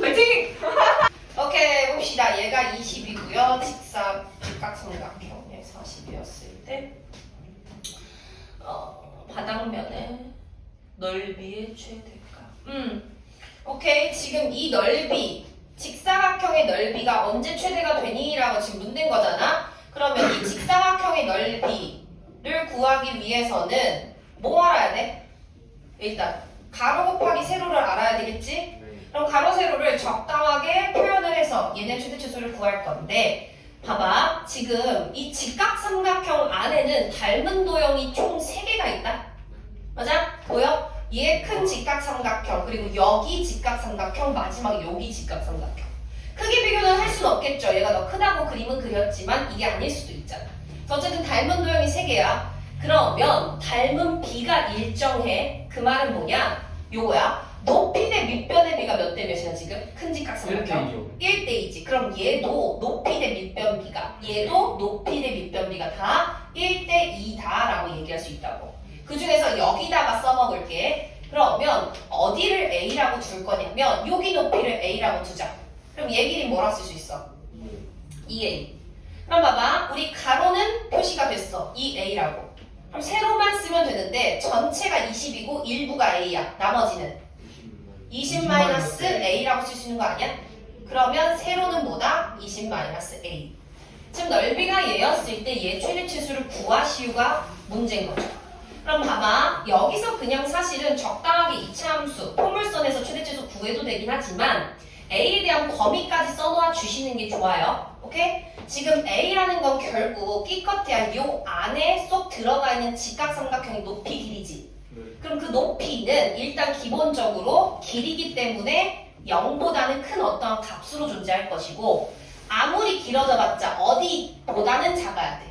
파이팅! 오케이 봅시다. 얘가 20이고요. 직각삼각형에 40이었을 때 바닥면의 넓이의 최대값. 오케이 지금 이 넓이 직사각형의 넓이가 언제 최대가 되니? 라고 지금 묻는 거잖아. 그러면 이 직사각형의 넓이를 구하기 위해서는 뭐 알아야 돼? 일단 가로 곱하기 세로를 알아야 되겠지? 그럼 가로 세로를 적당하게 표현을 해서 얘네 최대치수를 구할 건데 봐봐 지금 이 직각삼각형 안에는 닮은 도형이 총 3개가 있다. 맞아? 보여? 얘 큰 직각삼각형 그리고 여기 직각삼각형 마지막에 여기 직각삼각형 크기 비교는 할 수는 없겠죠. 얘가 더 크다고 그림은 그렸지만 이게 아닐 수도 있잖아. 어쨌든 닮은 도형이 3개야. 그러면 닮은 비가 일정해. 그 말은 뭐냐? 요거야. 높이 대 밑변의 비가 몇 대 몇이야 지금? 큰 직각삼각형 1대2지. 그럼 얘도 높이 대 밑변 비가 얘도 높이 대 밑변 비가 다 1대2다 라고 얘기할 수 있다고. 그 중에서 여기다가 써먹을게. 그러면 어디를 A라고 둘 거냐면 여기 높이를 A라고 두자. 그럼 얘 길이 뭐라 쓸 수 있어? 2A. 그럼 봐봐 우리 가로는 표시가 됐어. 2A라고. 그럼 세로만 쓰면 되는데 전체가 20이고 일부가 A야. 나머지는 20-A라고 쓸 수 있는 거 아니야? 그러면 세로는 뭐다? 20-A. 지금 넓이가 얘였을 때 얘 최대치수를 구하시오가 문제인 거죠. 그럼 봐봐 여기서 그냥 사실은 적당하게 이차함수 포물선에서 최대치수 구해도 되긴 하지만 A에 대한 범위까지 써놓아 주시는 게 좋아요. 오케이? 지금 A라는 건 결국 끼껏해야 요 안에 쏙 들어가 있는 직각삼각형의 높이 길이지. 그럼 그 높이는 일단 기본적으로 길이기 때문에 0보다는 큰 어떠한 값으로 존재할 것이고 아무리 길어져 봤자 어디보다는 작아야 돼.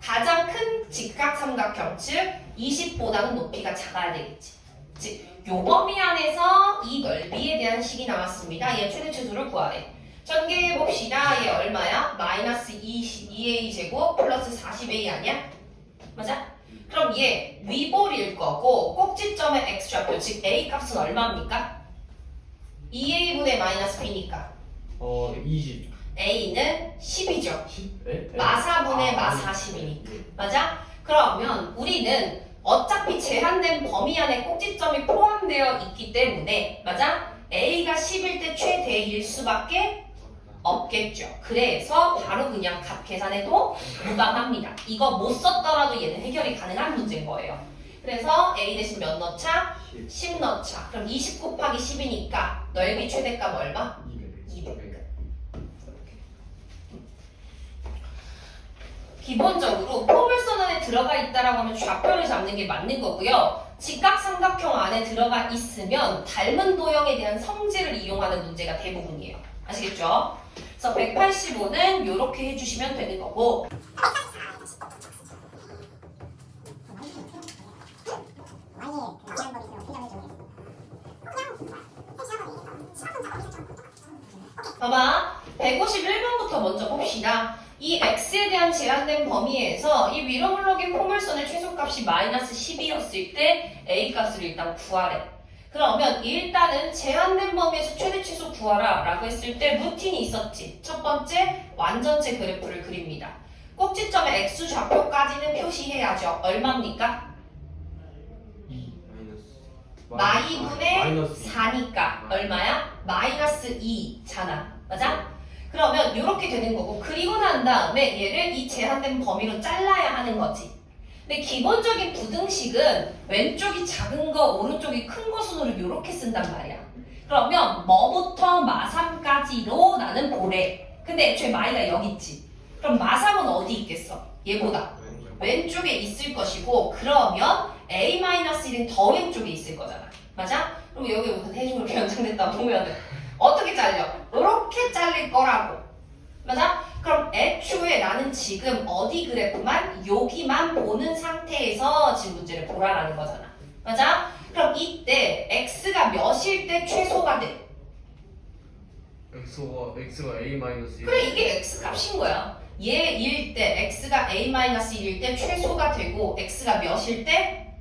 가장 큰 직각삼각형 즉 20보다는 높이가 작아야 되겠지. 즉 요 범위 안에서 이 넓이에 대한 식이 나왔습니다. 얘 최대치수를 구하래. 전개해 봅시다. 얘 얼마야? 마이너스 2a 제곱 플러스 40a 아니야? 맞아? 그럼 얘 위볼일 거고 꼭지점의 x좌표 즉 a 값은 얼마입니까? 2a분의 마이너스 b니까 20. a는 10이죠. 10? 마사분의 마40이니까 맞아? 그러면 우리는 어차피 제한된 범위 안에 꼭지점이 포함되어 있기 때문에 맞아? a가 10일 때 최대일 수밖에 없겠죠. 그래서 바로 그냥 값 계산해도 무방합니다. 이거 못 썼더라도 얘는 해결이 가능한 문제인 거예요. 그래서 a 대신 몇 넣자? 10 넣자. 그럼 20 곱하기 10이니까 넓이 최대값 얼마? 200. 기본적으로 포물선 안에 들어가 있다라고 하면 좌표를 잡는 게 맞는 거고요. 직각삼각형 안에 들어가 있으면 닮은 도형에 대한 성질을 이용하는 문제가 대부분이에요. 아시겠죠? 그래서 185는 이렇게 해주시면 되는 거고 봐봐 151번부터 먼저 봅시다. 이 x에 대한 제한된 범위에서 이 위로 물러긴 포물선의 최소값이 마이너스 10이었을 때 a 값을 일단 구하래. 그러면 일단은 제한된 범위에서 최대 최소 구하라 라고 했을 때 루틴이 있었지. 첫 번째 완전체 그래프를 그립니다. 꼭지점의 x 좌표까지는 표시해야죠. 얼마입니까? 2 마이분의 4니까 얼마야? 마이너스 2잖아. 맞아? 그러면 이렇게 되는 거고 그리고 난 다음에 얘를 이 제한된 범위로 잘라야 하는 거지. 근데 기본적인 부등식은 왼쪽이 작은 거 오른쪽이 큰 거 순으로 이렇게 쓴단 말이야. 그러면 뭐부터 마3까지로 나는 보래. 근데 애초에 마이가 여기 있지. 그럼 마3은 어디 있겠어? 얘보다 왼쪽에 있을 것이고 그러면 a-1은 더 왼쪽에 있을 거잖아. 맞아? 그럼 여기 무슨 해중으로 연장됐다 보면은 어떻게 잘려? 이렇게 잘릴 거라고. 맞아? 그럼 애초에 나는 지금 어디 그래프만 여기만 보는 상태에서 지금 문제를 보라라는 거잖아. 맞아? 그럼 이때 x가 몇일 때 최소가 돼? x가 a-1. 그래 이게 x 값인 거야. 얘일 때 x가 a-1일 때 최소가 되고 x가 몇일 때?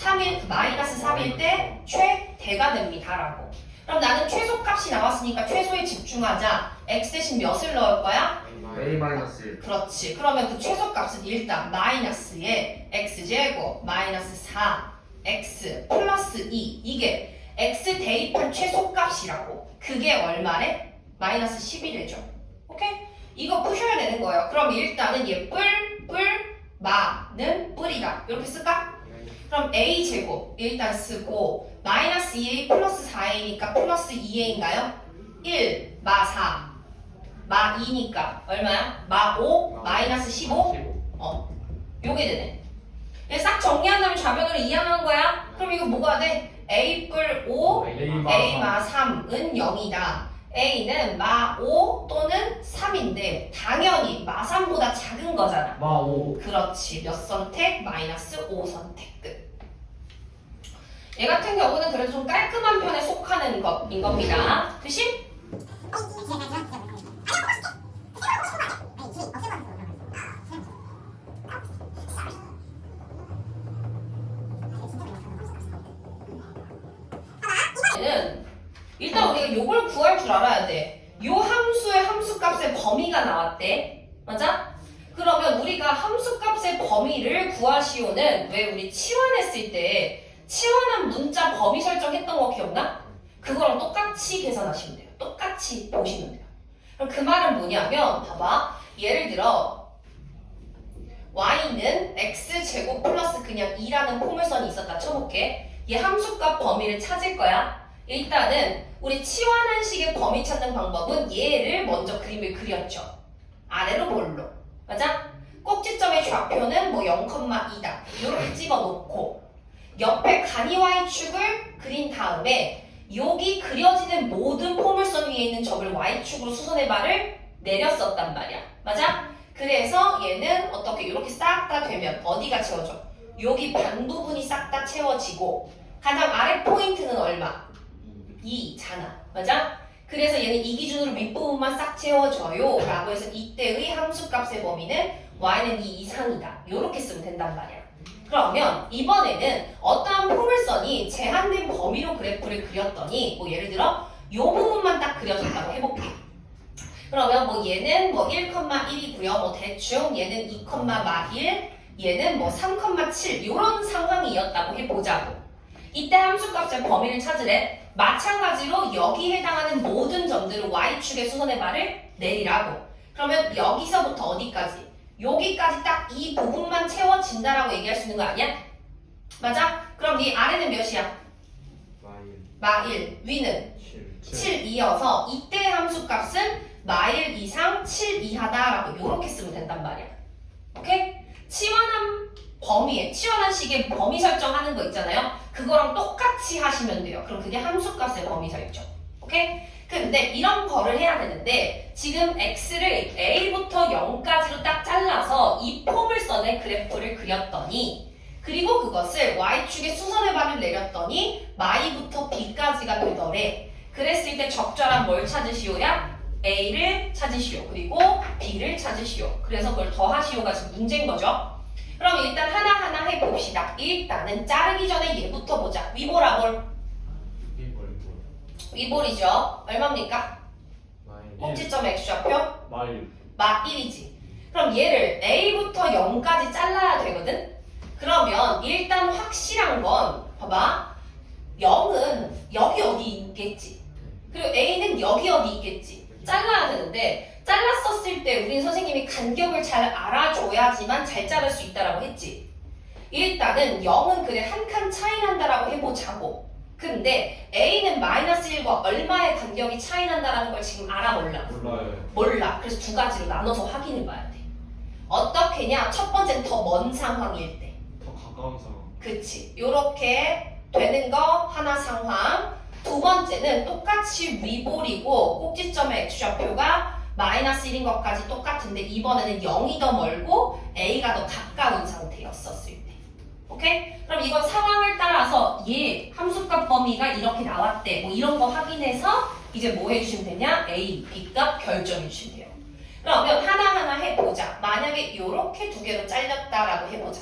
3일, 마이너스 3일 때 최대가 됩니다라고. 그럼 나는 최소값이 나왔으니까 최소에 집중하자. x 대신 몇을 넣을 거야? A 마이너스 1. 그렇지. 그러면 그 최소값은 일단 마이너스에 x제곱 마이너스 4x 플러스 2 이게 x 대입한 최소값이라고. 그게 얼마래? 마이너스 11이죠. 오케이? 이거 푸셔야 되는 거예요. 그럼 일단은 얘 마는 뿔이다. 이렇게 쓸까? 그럼 a제곱 일단 쓰고 마이너스 2a 플러스 4a니까 플러스 2a인가요? 1 마 4 마 2니까 얼마야? 마 5 마이너스 15? 요게 되네. 얘 싹 정리한 다음에 좌변으로 이항한 거야? 그럼 이거 뭐가 돼? a 뿔 5 a 마 3은 0이다. a는 마 5 또는 3인데 당연히 마 3보다 작은 거잖아. 마 5. 그렇지. 몇 선택? 마이너스 5 선택. 끝. 얘 같은 경우는 그래도 좀 깔끔한 편에 속하는 것인 겁니다. 그치? 얘는 일단 우리가 요걸 구할 줄 알아야 돼. 요 함수의 함수값의 범위가 나왔대. 맞아? 그러면 우리가 함수값의 범위를 구하시오는 왜 우리 치환했을 때 치환한 문자 범위 설정했던 거 기억나? 그거랑 똑같이 계산하시면 돼요. 똑같이 보시면 돼요. 그럼 그 말은 뭐냐면 봐봐. 예를 들어 y는 x제곱 플러스 그냥 2라는 포물선이 있었다 쳐볼게. 얘 함수값 범위를 찾을 거야. 일단은 우리 치환한 식의 범위 찾는 방법은 얘를 먼저 그림을 그렸죠. 아래로 볼로. 맞아? 꼭지점의 좌표는 뭐 0,2다. 이렇게 찍어놓고 옆에 간이 y축을 그린 다음에 여기 그려지는 모든 포물선 위에 있는 점을 y축으로 수선의 발을 내렸었단 말이야. 맞아? 그래서 얘는 어떻게 이렇게 싹 다 되면 어디가 채워져? 여기 반 부분이 싹 다 채워지고 가장 아래 포인트는 얼마? 2잖아. 맞아? 그래서 얘는 이 기준으로 윗부분만 싹 채워져요 라고 해서 이때의 함수값의 범위는 y는 2 이상이다. 이렇게 쓰면 된단 말이야. 그러면 이번에는 어떠한 포물선이 제한된 범위로 그래프를 그렸더니 뭐 예를 들어 요 부분만 딱 그려졌다고 해볼게. 그러면 뭐 얘는 뭐 1,1이고요. 뭐 대충 얘는 2,1 얘는 뭐 3,7 이런 상황이었다고 해보자고. 이때 함수값의 범위를 찾으래. 마찬가지로 여기에 해당하는 모든 점들을 y축의 수선의 발을 내리라고. 그러면 여기서부터 어디까지? 여기까지 딱 이 부분만 채워진다라고 얘기할 수 있는 거 아니야? 맞아? 그럼 이 아래는 몇이야? 마 1. 위는 7 2여서 이때의 함수값은 마 1 이상 7 이하다라고 이렇게 쓰면 된단 말이야. 오케이? 치환한 범위에 치환한 식의 범위 설정하는 거 있잖아요. 그거랑 똑같이 하시면 돼요. 그럼 그게 함수값의 범위 설정. 오케이? 근데 이런 거를 해야 되는데 지금 x를 a부터 0까지로 딱 잘라서 이 포물선의 그래프를 그렸더니 그리고 그것을 y축의 수선의 발을 내렸더니 마이부터 b까지가 되더래. 그랬을 때 적절한 뭘 찾으시오야? a를 찾으시오. 그리고 b를 찾으시오. 그래서 그걸 더하시오가 지금 문제인 거죠. 그럼 일단 하나하나 해봅시다. 일단은 자르기 전에 얘부터 보자. 위보라 볼. 위볼이죠. 얼마입니까? 꼭지점 x좌표? 마 1이지. 그럼 얘를 a부터 0까지 잘라야 되거든? 그러면 일단 확실한 건 봐봐. 0은 여기 어디 있겠지. 그리고 a는 여기 어디 있겠지. 잘라야 되는데 잘랐었을 때 우린 선생님이 간격을 잘 알아줘야지만 잘 자를 수 있다라고 했지. 일단은 0은 그래 한 칸 차이 난다라고 해보자고. 근데 a는 마이너스 1과 얼마의 간격이 차이 난다라는 걸 지금 알아 몰라? 몰라. 그래서 두 가지로 나눠서 확인해 봐야 돼. 어떻게냐? 첫 번째는 더 먼 상황일 때. 더 가까운 상황. 그치. 요렇게 되는 거 하나 상황. 두 번째는 똑같이 위볼이고 꼭지점의 x좌표가 마이너스 1인 것까지 똑같은데 이번에는 0이 더 멀고 a가 더 가까운 상태였었을 때. 오케이? 그럼 이건 상황을 따라서 얘 함수값 범위가 이렇게 나왔대. 뭐 이런 거 확인해서 이제 뭐 해주시면 되냐? A, B값 결정해 주시면 돼요. 그러면 하나하나 해보자. 만약에 이렇게 두 개로 잘렸다라고 해보자.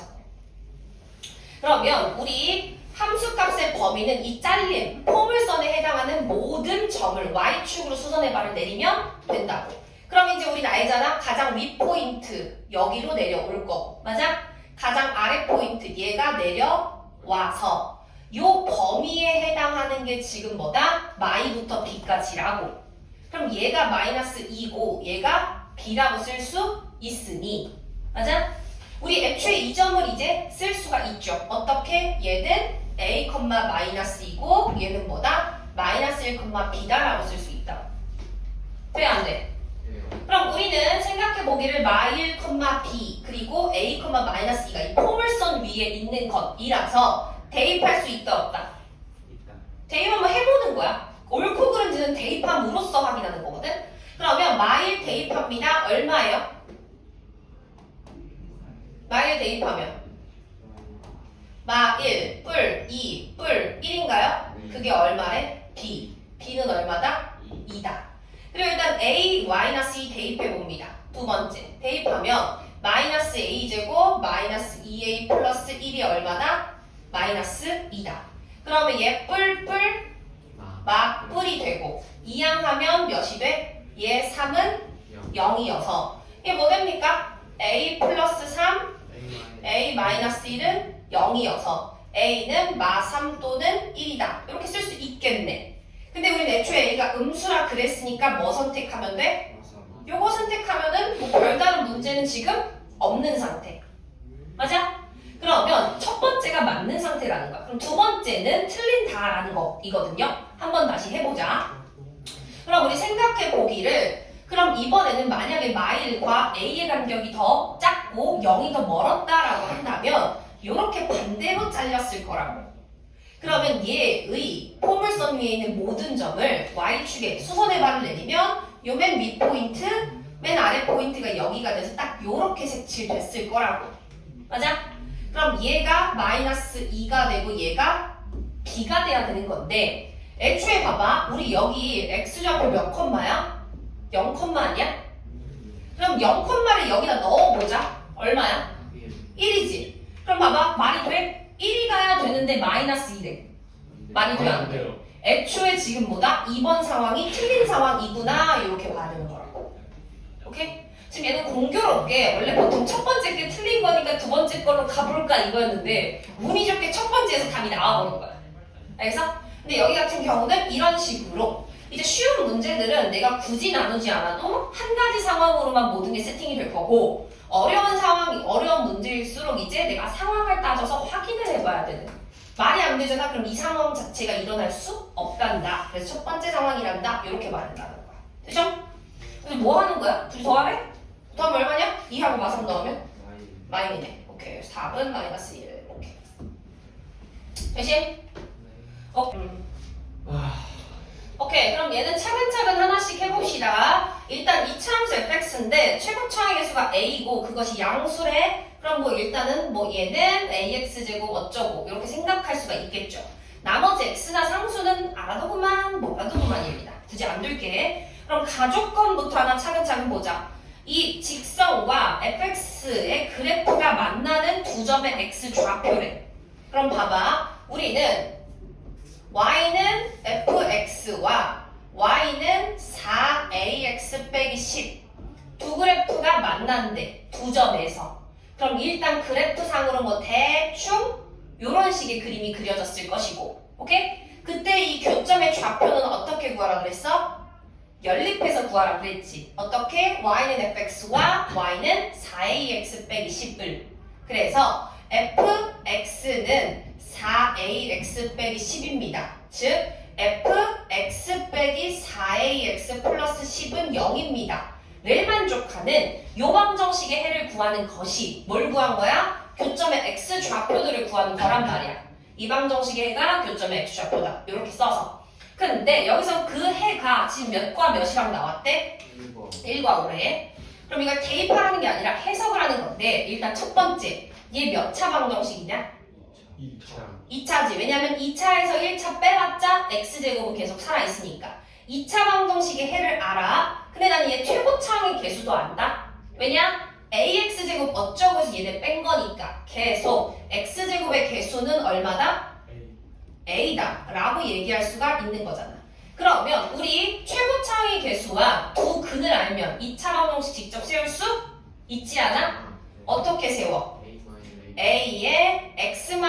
그러면 우리 함수값의 범위는 이 잘림, 포물선에 해당하는 모든 점을 y축으로 수선의 발을 내리면 된다고. 그럼 이제 우린 알잖아. 가장 위 포인트 여기로 내려올 거. 맞아? 가장 아래 포인트 얘가 내려와서 요 범위에 해당하는 게 지금 뭐다? 마이부터 b까지라고. 그럼 얘가 마이너스 2고 얘가 b라고 쓸 수 있으니 맞아? 우리 애초에 이 점을 이제 쓸 수가 있죠. 어떻게? 얘는 a, 마이너스 2고 얘는 뭐다? 마이너스 1, b다라고 쓸 수 있다. 돼? 안 돼? 그럼 우리는 생각해보기를 마1, b 그리고 a, 마이너스 2가 이 포물선 위에 있는 것이라서 대입할 수 있다 없다? 있다. 대입 한번 해보는 거야. 옳고 그른지는 대입함으로써 확인하는 거거든. 그러면 마1 대입합니다. 얼마예요? 마1 대입하면 마1 뿔 2 뿔 1인가요? 그게 얼마래? b. b는 얼마다? 2다. 그리고 일단 a 마이너스 2 대입해 봅니다. 두 번째 대입하면 마이너스 a제곱 마이너스 2a 플러스 1이 얼마다? 마이너스 2다. 그러면 얘 뿔뿔 마 뿔이 되고 이항하면 몇이 돼? 얘 3은 0이어서 이게 뭐 됩니까? a 플러스 3 a 마이너스 1은 0이어서 a는 마3 또는 1이다. 이렇게 쓸 수 있겠네. 근데 우린 애초에 a가 음수라 그랬으니까 뭐 선택하면 돼? 요거 선택하면은 뭐 별다른 문제는 지금 없는 상태. 맞아? 그러면 첫 번째가 맞는 상태라는 거야. 그럼 두 번째는 틀린다라는 거이거든요. 한번 다시 해보자. 그럼 우리 생각해 보기를 그럼 이번에는 만약에 마일과 a의 간격이 더 작고 0이 더 멀었다라고 한다면 이렇게 반대로 잘렸을 거라고. 그러면 얘의 포물선 위에 있는 모든 점을 y축에 수선의 발을 내리면 요 맨 위 포인트, 맨 아래 포인트가 여기가 돼서 딱 요렇게 색칠됐을 거라고. 맞아? 그럼 얘가 마이너스 2가 되고 얘가 b가 돼야 되는 건데 애초에 봐봐. 우리 여기 x좌표 몇 콤마야? 0 콤마 아니야? 그럼 0 콤마를 여기다 넣어보자. 얼마야? 1이지. 그럼 봐봐. 말이 돼? 1이 가야 되는데 마이너스 2래. 말이 돼? 안 돼? 애초에 지금 뭐다? 2번 상황이 틀린 상황이구나. 이렇게 봐야 되는 거라고. 오케이? 지금 얘는 공교롭게 원래 보통 첫 번째 게 틀린 거니까 두 번째 걸로 가볼까 이거였는데 운이 좋게 첫 번째에서 답이 나와버린 거야. 알겠어? 근데 여기 같은 경우는 이런 식으로 이제 쉬운 문제들은 내가 굳이 나누지 않아도 한 가지 상황으로만 모든 게 세팅이 될 거고 어려운 상황이 어려운 문제일수록 이제 내가 상황을 따져서 확인을 해봐야 되는 말이 안 되잖아. 그럼 이 상황 자체가 일어날 수 없단다. 그래서 첫 번째 상황이란다. 이렇게 말한다는 거야. 되죠? 그래서 뭐 하는 거야? 둘이 더하래? 더하면 얼마냐? 2하고 마삼 넣으면? 마이네. 오케이. 4분 마이너스 1. 오케이. 대신? 오케이. 그럼 얘는 차근차근 하나씩 해봅시다. 일단 이차함수 fx인데 최고차의 개수가 a고 그것이 양수래. 그럼 뭐 일단은 뭐 얘는 ax제곱 어쩌고 이렇게 생각할 수가 있겠죠. 나머지 x나 상수는 알아두고만 몰라두고만입니다. 굳이 안 둘게. 그럼 가족권부터 하나 차근차근 보자. 이 직선과 fx의 그래프가 만나는 두 점의 x 좌표래. 그럼 봐봐. 우리는 y는 fx와 y는 4ax 빼기 10 두 그래프가 만난대. 두 점에서. 그럼 일단 그래프상으로 뭐 대충 요런 식의 그림이 그려졌을 것이고 오케이? 그때 이 교점의 좌표는 어떻게 구하라 그랬어? 연립해서 구하라 그랬지. 어떻게? y는 fx와 y는 4ax 빼기 10을. 그래서 fx는 4ax 빼기 10입니다. 즉 fx 빼기 4ax 플러스 10은 0입니다. 를 만족하는 요 방정식의 해를 구하는 것이 뭘 구한 거야? 교점의 x 좌표들을 구하는 거란 말이야. 이 방정식의 해가 교점의 x 좌표다. 이렇게 써서. 근데 여기서 그 해가 지금 몇과 몇이랑 나왔대? 1과 5래. 그럼 이걸 대입하라는 게 아니라 해석을 하는 건데 일단 첫 번째 얘 몇 차 방정식이냐? 2차지. 왜냐면 2차에서 1차 빼봤자 x제곱은 계속 살아있으니까 2차 방정식의 해를 알아. 근데 나는 얘 최고차항의 개수도 안다. 왜냐? ax제곱 어쩌고 해서 얘네 뺀 거니까 계속 x제곱의 개수는 얼마다? A다 라고 얘기할 수가 있는 거잖아. 그러면 우리 최고차의 개수와 두 근을 알면 2차 방정식 직접 세울 수 있지 않아? 어떻게 세워? A에 x-1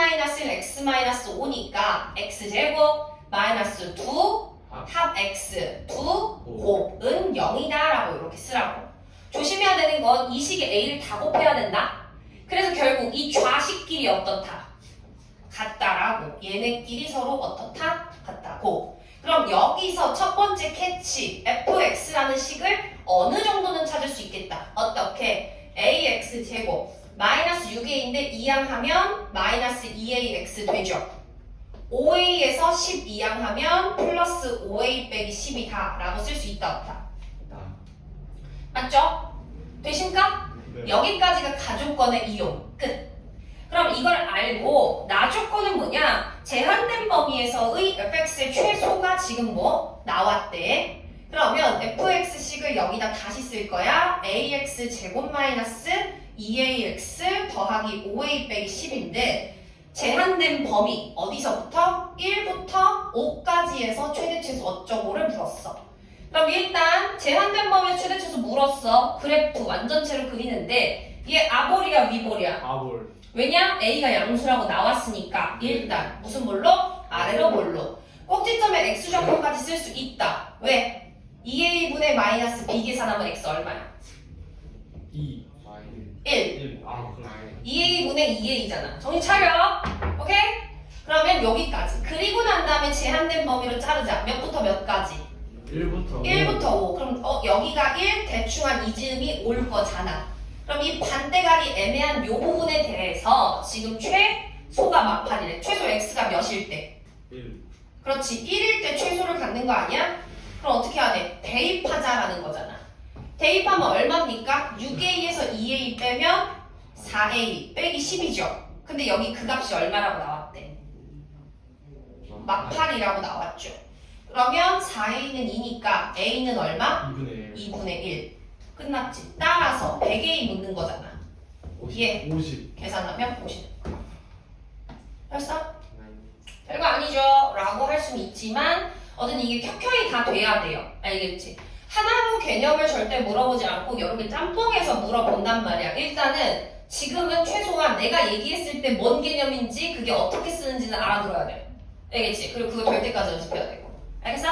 x-5니까 x제곱 마이너스 2 합 x 2 곱은 0이다 라고 이렇게 쓰라고. 조심해야 되는 건 이 식에 A를 다 곱해야 된다. 그래서 결국 이 좌식끼리 어떻다? 같다라고. 얘네끼리 서로 어떻다? 같다고. 그럼 여기서 첫 번째 캐치 fx라는 식을 어느 정도는 찾을 수 있겠다. 어떻게? ax 제곱 마이너스 6a인데 이항하면 마이너스 2ax 되죠. 5a에서 10 이항하면 플러스 5a 빼기 10이다 라고 쓸 수 있다 없다. 맞죠? 되십니까? 네. 여기까지가 가조건의 이용 끝. 그럼 이걸 알고 나조건은 뭐냐? 제한된 범위에서의 fx의 최소가 지금 뭐? 나왔대. 그러면 fx식을 여기다 다시 쓸 거야. ax 제곱 마이너스 2ax 더하기 5a 빼기 10인데 제한된 범위 어디서부터? 1부터 5까지에서 최대 최소 어쩌고를 물었어. 그럼 일단 제한된 범위의 최대 최소 물었어. 그래프 완전체로 그리는데 얘 아볼이야 위볼이야? 아볼. 왜냐? A가 양수라고 나왔으니까 일단 무슨 볼로? 아래로 볼로. 꼭지점에 x좌표까지 쓸 수 있다. 왜? 2a분의 마이너스 b 계산하면 x 얼마야? 2. 1. 1. 아, 그럼 2a분의 2a잖아. 정신 차려. 오케이? 그러면 여기까지. 그리고 난 다음에 제한된 범위로 자르자. 몇부터 몇까지? 1부터 1부터 5. 그럼 여기가 1, 대충 한 이즈음이 올 거잖아. 그럼 이 반대각이 애매한 요 부분에 대해서 지금 최소가 마팔이래. 최소 x가 몇일 때? 1. 그렇지. 1일 때 최소를 갖는 거 아니야? 그럼 어떻게 해야 돼? 대입하자라는 거잖아. 대입하면 얼마입니까? 6a에서 2a 빼면 4a 빼기 10이죠. 근데 여기 그 값이 얼마라고 나왔대? 마팔이라고 나왔죠. 그러면 4a는 2니까 a는 얼마? 2분의 1. 2분의 1. 끝났지. 따라서 100a 묻는 거잖아. 예. 50. 계산하면 50. 됐어? 별거 아니죠. 라고 할 수는 있지만 어쨌든 이게 켜켜이 다 돼야 돼요. 알겠지? 하나로 개념을 절대 물어보지 않고 여러 개 짬뽕해서 물어본단 말이야. 일단은 지금은 최소한 내가 얘기했을 때 뭔 개념인지 그게 어떻게 쓰는지는 알아들어야 돼. 알겠지? 그리고 그거 될 때까지 연습해야 되고. 알겠어?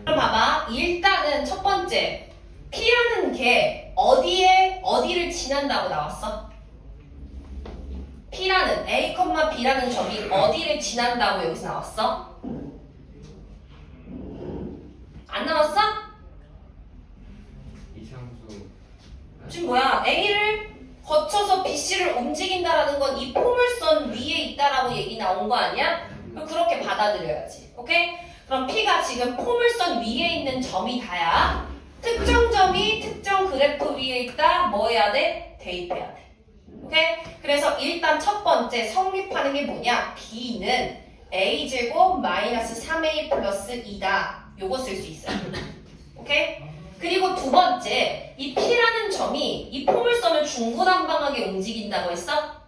그럼 봐봐. 일단은 첫 번째 P라는 게 어디를 지난다고 나왔어? P라는 A, B라는 점이 어디를 지난다고 여기서 나왔어? 안 나왔어? 이상수. 지금 뭐야? A를 거쳐서 BC를 움직인다라는 건 이 포물선 위에 있다라고 얘기 나온 거 아니야? 그럼 그렇게 받아들여야지. 오케이? 그럼 P가 지금 포물선 위에 있는 점이 다야. 특정 점이 특정 그래프 위에 있다. 뭐 해야 돼? 대입해야 돼. 오케이? 그래서 일단 첫 번째 성립하는 게 뭐냐? B는 A제곱 마이너스 3A 플러스 2다. 요거 쓸 수 있어요. 오케이? 그리고 두 번째, 이 P라는 점이 이 포물선을 중구난방하게 움직인다고 했어?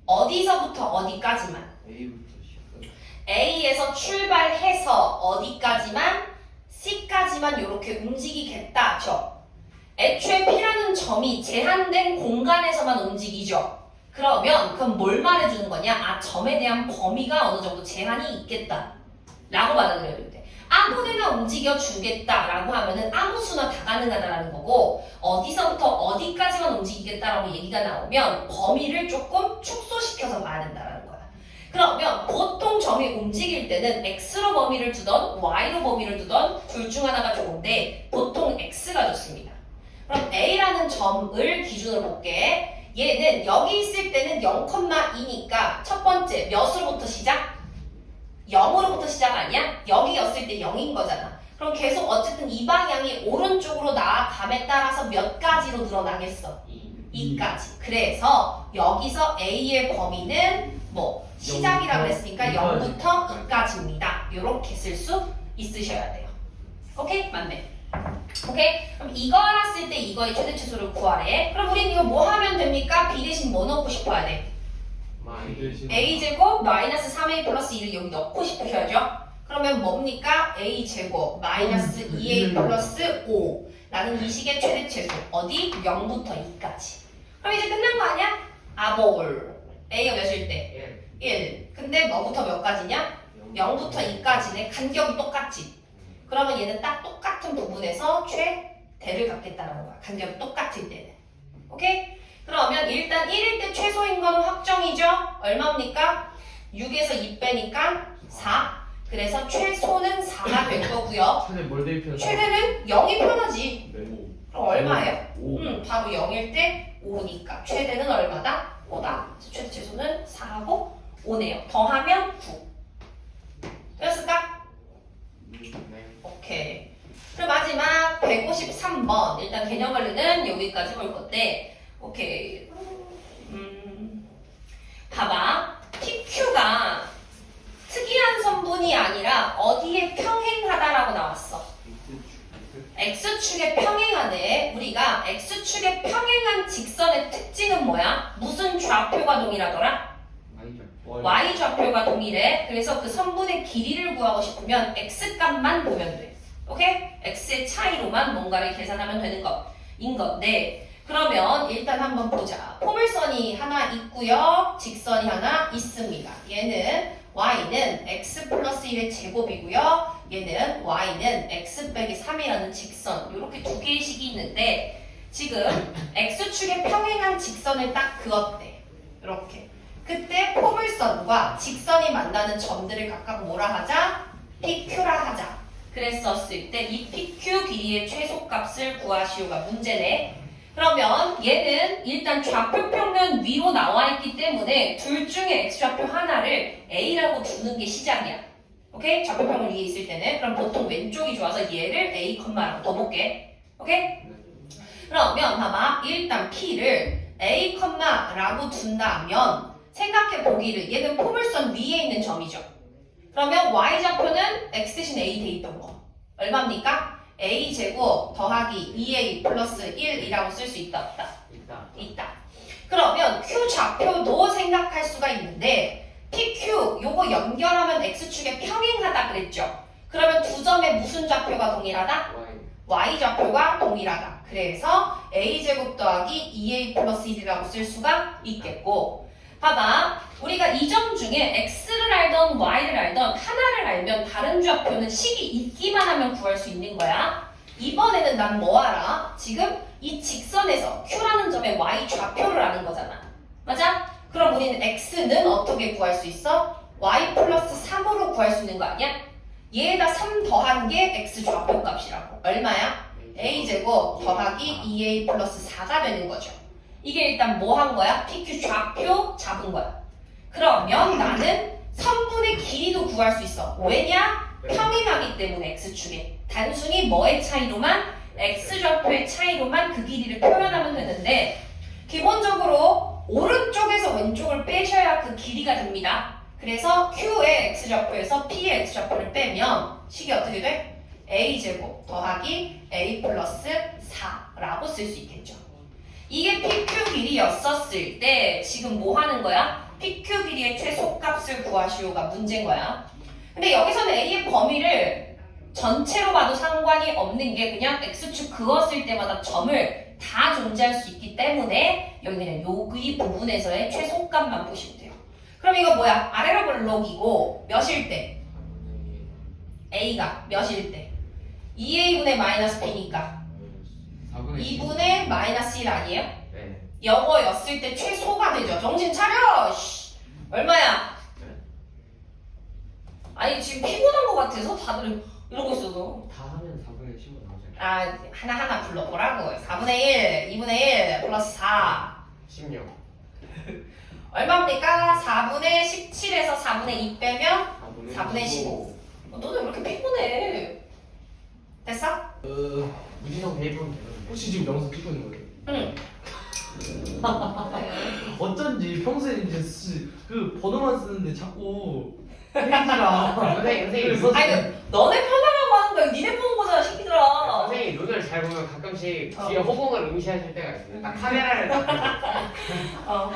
어디서부터 어디까지만? A에서 출발해서 어디까지만? C까지만 이렇게 움직이겠다죠. 애초에 P라는 점이 제한된 공간에서만 움직이죠. 그럼 뭘 말해주는 거냐? 아, 점에 대한 범위가 어느 정도 제한이 있겠다 라고 받아들여야 돼. 아무데나 움직여주겠다 라고 하면은 아무 수나 다 가능하다라는 거고, 어디서부터 어디까지만 움직이겠다라고 얘기가 나오면 범위를 조금 축소시켜서 봐야 된다라는 거야. 그러면 보통 점이 움직일 때는 X로 범위를 두던 Y로 범위를 두던 둘 중 하나가 좋은데 보통 X가 좋습니다. 그럼 A라는 점을 기준으로 볼게. 얘는 여기 있을 때는 0,2니까 첫 번째 몇으로부터 시작? 0으로부터 시작 아니야? 여기였을 때 0인 거잖아. 그럼 계속 어쨌든 이 방향이 오른쪽으로 나아감에 따라서 몇 가지로 늘어나겠어? 2까지. 그래서 여기서 A의 범위는 뭐 시작이라고 했으니까 0부터 2까지입니다. 이렇게 쓸 수 있으셔야 돼요. 오케이? 맞네. 오케이? 그럼 이거 알았을 때 이거의 최대 최소를 구하래. 그럼 우린 이거 뭐 하면 됩니까? B 대신 뭐 넣고 싶어야 돼? 많이 되시는 a제곱 마이너스 3a 플러스 2를 여기 넣고 싶으셔야죠. 그러면 뭡니까? a제곱 마이너스 2a 플러스 5라는 이 식의 최대 최소 어디? 0부터 2까지. 그럼 이제 끝난 거 아니야? 아볼 a가 몇일 때? 1. 근데 뭐부터 몇 가지냐? 0부터 2까지네. 간격이 똑같지. 그러면 얘는 딱 똑같은 부분에서 최대를 갖겠다는 거야. 간격이 똑같을 때는. 오케이? 그러면 일단 1일 때 최소인 건 확정이죠? 얼마입니까? 6에서 2 빼니까 4. 그래서 최소는 4가 될 거고요. 최대 뭘 대입해서 최대는 0이 편하지. 네. 그럼 얼마예요? 5 바로 0일 때 5니까 최대는 얼마다? 5다. 최대 최소는 4하고 5네요. 더하면 9. 됐을까? 네. 오케이. 그럼 마지막 153번. 일단 개념 관리는 여기까지 볼 건데, 오케이. 봐봐. PQ가 특이한 성분이 아니라 어디에 평행하다라고 나왔어. X축에 평행하네. 우리가 X축에 평행한 직선의 특징은 뭐야? 무슨 좌표가 동일하더라? Y 좌표가 동일해. 그래서 그 선분의 길이를 구하고 싶으면 X 값만 보면 돼. 오케이? X의 차이로만 뭔가를 계산하면 되는 것인 건데, 그러면 일단 한번 보자. 포물선이 하나 있고요. 직선이 하나 있습니다. 얘는 Y는 X 플러스 1의 제곱이고요. 얘는 Y는 X 빼기 3이라는 직선. 이렇게 두 개의 식이 있는데, 지금 X축에 평행한 직선을 딱 그었대. 이렇게. 그때 포물선과 직선이 만나는 점들을 각각 뭐라 하자? PQ라 하자. 그랬었을 때 이 PQ 길이의 최소값을 구하시오가 문제네. 그러면 얘는 일단 좌표 평면 위로 나와 있기 때문에 둘 중에 X좌표 하나를 A라고 두는 게 시작이야. 오케이? 좌표 평면 위에 있을 때는. 그럼 보통 왼쪽이 좋아서 얘를 A, 라고 둬볼게. 오케이? 그러면 봐봐. 일단 P를 A, 라고 둔다면 생각해 보기를 얘는 포물선 위에 있는 점이죠. 그러면 Y좌표는 X 대신 A 돼 있던 거. 얼마입니까? A제곱 더하기 2A 플러스 1이라고 쓸 수 있다 없다? 있다. 그러면 Q좌표도 생각할 수가 있는데 PQ 요거 연결하면 X축에 평행하다 그랬죠. 그러면 두 점의 무슨 좌표가 동일하다? Y좌표가 동일하다. 그래서 A제곱 더하기 2A 플러스 1이라고 쓸 수가 있겠고, 봐봐. 우리가 이 점 중에 X를 알던 Y를 알던 하나를 알면 다른 좌표는 식이 있기만 하면 구할 수 있는 거야. 이번에는 난 뭐 알아? 지금 이 직선에서 Q라는 점의 Y 좌표를 아는 거잖아. 맞아? 그럼 우리는 X는 어떻게 구할 수 있어? Y 플러스 3으로 구할 수 있는 거 아니야? 얘에다 3 더한 게 X 좌표 값이라고. 얼마야? A제곱 더하기 2A 플러스 4가 되는 거죠. 이게 일단 뭐 한 거야? PQ 좌표 잡은 거야. 그러면 나는 선분의 길이도 구할 수 있어. 왜냐? 평행하기 때문에 X축에. 단순히 뭐의 차이로만? X좌표의 차이로만 그 길이를 표현하면 되는데, 기본적으로 오른쪽에서 왼쪽을 빼셔야 그 길이가 됩니다. 그래서 Q의 X좌표에서 P의 X좌표를 빼면 식이 어떻게 돼? A제곱 더하기 A 플러스 4라고 쓸 수 있겠죠. 이게 PQ 길이였었을 때 지금 뭐 하는 거야? PQ 길이의 최소값을 구하시오가 문제인 거야. 근데 여기서는 A의 범위를 전체로 봐도 상관이 없는 게 그냥 X축 그었을 때마다 점을 다 존재할 수 있기 때문에 여기 그냥 여기 부분에서의 최소값만 보시면 돼요. 그럼 이거 뭐야? 아래로 블록이고 몇일 때? A가 몇일 때? 2A분의 마이너스 B니까 2분의 마이너스 1 아니에요? 네. 영어였을 때 최소가 되죠. 정신 차려! 씨. 얼마야? 아니 지금 피곤한 것 같아서 다들 이러고 있어서. 다 하면 4분의 10은 나오죠. 아 하나하나 불러보라고. 4분의 1, 2분의 1 플러스 4 16 얼마입니까? 4분의 17에서 4분의 2 빼면 4분의 15. 너는 왜 이렇게 피곤해? 됐어? 무지성 대입하면 되는데. 혹시 지금 영상 찍고 있는 거예요? 응. 어쩐지 평소에 이제 그 번호만 쓰는데 자꾸 페이지랑 선생님 아니 너네 편하라고 하는 거야. 니네 보는 거잖아 새끼들아. 선생님 눈을 잘 보면 가끔씩 뒤에 허공을 응시하실 때가 있어요. 딱 카메라를 딱 어.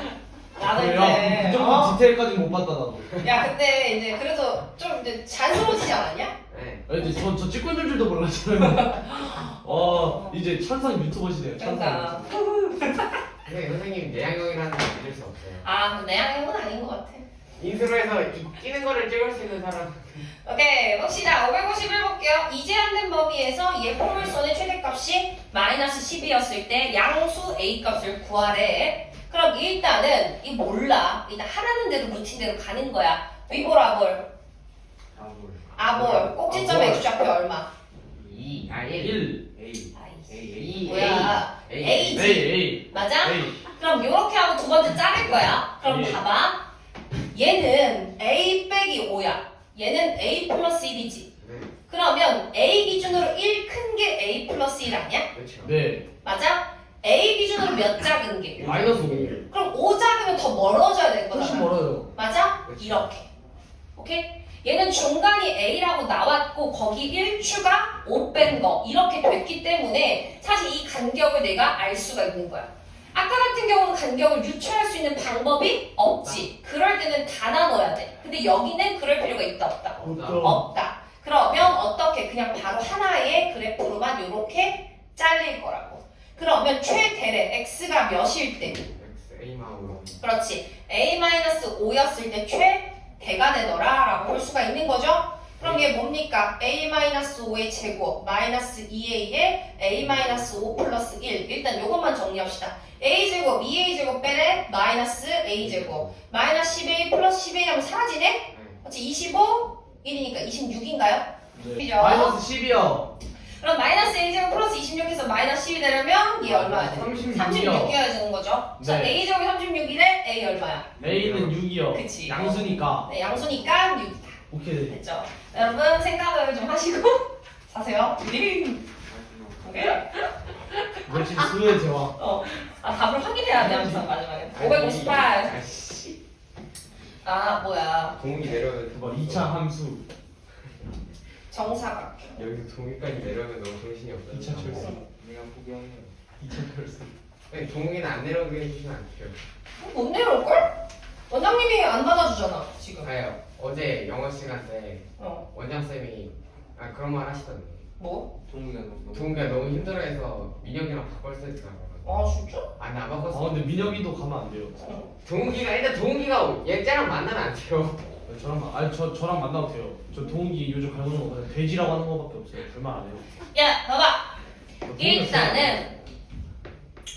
나도 야, 그 이제 정도 디테일까지 못 봤다 나도. 야 근데 이제 그래도 좀 이제 잔스러워지지 않았냐? 네. 이제 저 찍고 있는 줄도 몰랐잖아요. 이제 천상 유튜버시네요. 그러니까. 천상 유튜버. 근데 선생님 내향형이라는 건 믿을 수 없어요. 아 내 양형은 아닌 것 같아. 인수로해서 끼는 거를 찍을 수 있는 사람. 오케이 봅시다. 551 볼게요. 이 제한된 범위에서 얘 포물선의 최대값이 마이너스 10이었을 때 양수 a 값을 구하래. 그럼 일단은 이 몰라. 일단 하라는 대로 루틴대로 가는 거야. 위볼 아볼 아볼 꼭지점 x좌표 얼마? 1. 1. A. 뭐야? A. A지. A. 맞아? A. 그럼 요렇게 하고 두 번째 자를 거야. 그럼 예. 봐봐. 얘는 a 빼기 5야. 얘는 a 플러스 1이지. 네. 그러면 a 기준으로 1 큰 게 a 플러스 1 아니야? 그렇죠. 네. 맞아? a 기준으로 몇 작은 게? 마이너스 5. 그럼 5 작으면 더 멀어져야 될 훨씬 거잖아. 멀어요. 맞아? 그치. 이렇게. 오케이? 얘는 중간이 a라고 나왔고 거기 1추가 5 뺀 거 이렇게 됐기 때문에 사실 이 간격을 내가 알 수가 있는 거야. 아까 같은 경우는 간격을 유추할 수 있는 방법이 없지. 그럴 때는 다 나눠야 돼. 근데 여기는 그럴 필요가 있다 없다? 없다. 그러면 어떻게 그냥 바로 하나의 그래프로만 이렇게 잘릴 거라고. 그러면 최대래 x가 몇일 때? X A 마음으로. 그렇지. a-5였을 때 최대가 되더라 라고 볼 수가 있는 거죠. 그럼 얘 뭡니까? a-5의 제곱 마이너스 2a에 a-5 플러스 1. 일단 요것만 정리합시다. a제곱 2a제곱 빼래 마이너스 a제곱 마이너스 10a 플러스 10a 하면 사라지네? 네. 그렇지. 25 1이니까 26인가요? 네. 그죠? 마이너스 10이요. 그럼 마이너스 a제곱 플러스 26에서 마이너스 10이 되려면 얘 얼마야 돼? 36이요. 36이어야 되는 거죠. 자, 네. a제곱이 36이래 a 얼마야? A는 6이요. 그치. 양수니까. 네, 양수니까 6이다. 오케이. 됐죠? 여러분 생각을 좀 하시고 사세요. 오케이? 역시 수의 제왕. 답을 확인해야 돼 항상 마지막에. 558. 아씨. 아 뭐야? 동욱이 내려오면 뭐 2차 함수. 정사각형. 여기서 동욱이까지 내려오면 너무 정신이 없어요. 2차 철수. 내가 포기하네요. 2차 철수. 네, 동욱이는 안 내려오게 해주시면 안 돼요. 못 내려올 걸? 원장님이 안 받아주잖아 지금. 아요. 어제 영어 시간 때 어 원장 쌤이 그런 말 하시던데. 뭐? 동욱이가 너무 힘들어해서 민혁이랑 바꿔 쓰더라고요. 아 진짜? 아니 안 아 바꿨어. 근데 민혁이도 가면 안 돼요. 동욱이가 일단 동욱이가 얘랑 만나면 안 돼요. 저랑 만나도 돼요. 저 동욱이 요즘 갈고는 거 그냥 돼지라고 하는 거밖에 없어요. 별말 안 해요. 야 봐봐. 일단은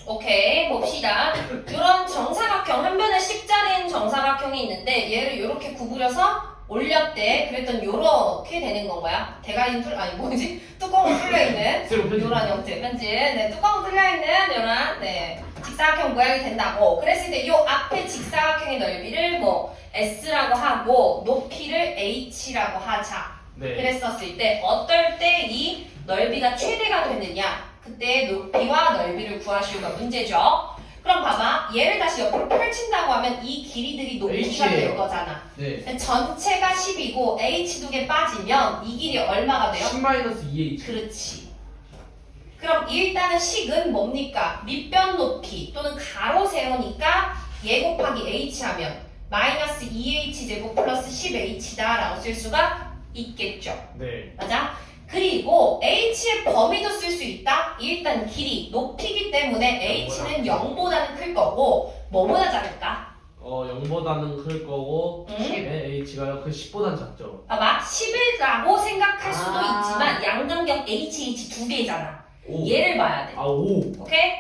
오케이 봅시다. 이런 정사각형 한 변에 십자리인 정사각형이 있는데 얘를 이렇게 구부려서 올렸대. 그랬더니 요렇게 되는 건 거야. 대가리 아니 뭐지? 뚜껑을 뚫려 있는 새로 편집. 요런 형태 편집. 네 뚜껑 뚫려 있는 요런 네 직사각형 모양이 된다고. 그랬을 때 요 앞에 직사각형의 넓이를 뭐 s라고 하고 높이를 h라고 하자. 네. 그랬었을 때 어떨 때 이 넓이가 최대가 되느냐 그때 높이와 넓이를 구하시오가 문제죠. 그럼 봐봐 얘를 다시 옆으로 펼친다고 하면 이 길이들이 높이가 H예요. 될 거잖아. 네. 전체가 10이고 h 두 개 빠지면 이 길이 얼마가 돼요? 10-2H. 그렇지. 그럼 일단은 식은 뭡니까? 밑변 높이 또는 가로 세우니까 얘 곱하기 h 하면 마이너스 2h 제곱 플러스 10h다 라고 쓸 수가 있겠죠. 네. 맞아? 그리고 h의 범위도 쓸 수 있다? 일단 길이, 높이기 때문에 h는 0보다는 클 거고 뭐보다 작을까? 0보다는 클 거고 응? 10의 H가요. 그 10보단 작죠. 봐봐 10이라고 생각할 수도 아. 있지만 양간격 h 두 개잖아. 5. 얘를 봐야 돼. 아 5. 오케이?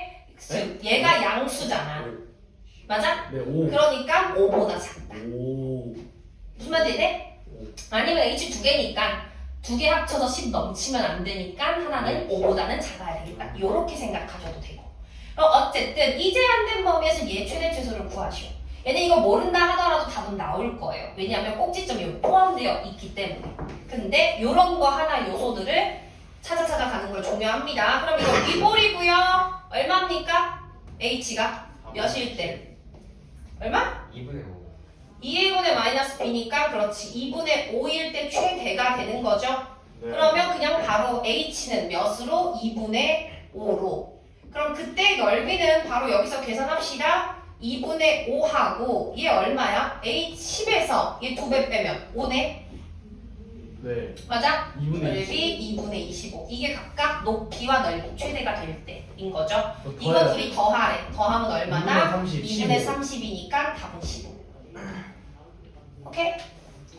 네? 얘가 양수잖아. 맞아? 네 5. 그러니까 5보다 작다. 5. 무슨 말인지 돼? 아니면 h 두 개니까 두 개 합쳐서 10 넘치면 안 되니까 하나는 5보다는 작아야 되겠다. 이렇게 생각하셔도 되고. 그럼 어쨌든 이 제한된 범위에서 얘 최대 최소를 구하시오. 얘는 이거 모른다 하더라도 답은 나올 거예요. 왜냐하면 꼭지점이 여기 포함되어 있기 때문에. 근데 이런 거 하나 요소들을 찾아 가는 걸 중요합니다. 그럼 이거 위볼이고요. 얼마입니까? h가 몇일 때? 얼마? 2분의 5. 2분의 마이너스 b니까 그렇지 2분의 5일 때 최대가 되는 거죠. 네. 그러면 그냥 바로 h는 몇으로? 2분의 5로. 그럼 그때 넓이는 바로 여기서 계산합시다. 2분의 5하고 얘 얼마야? A 10에서 얘 2배 빼면 5네? 네. 맞아? 2분의 넓이 2분의 25. 이게 각각 높이와 넓이 최대가 될 때인 거죠. 더 이거 더해야 둘이 더하래. 더하면 얼마나? 2분의 30, 2분의 30이니까 답은 15. 오케이?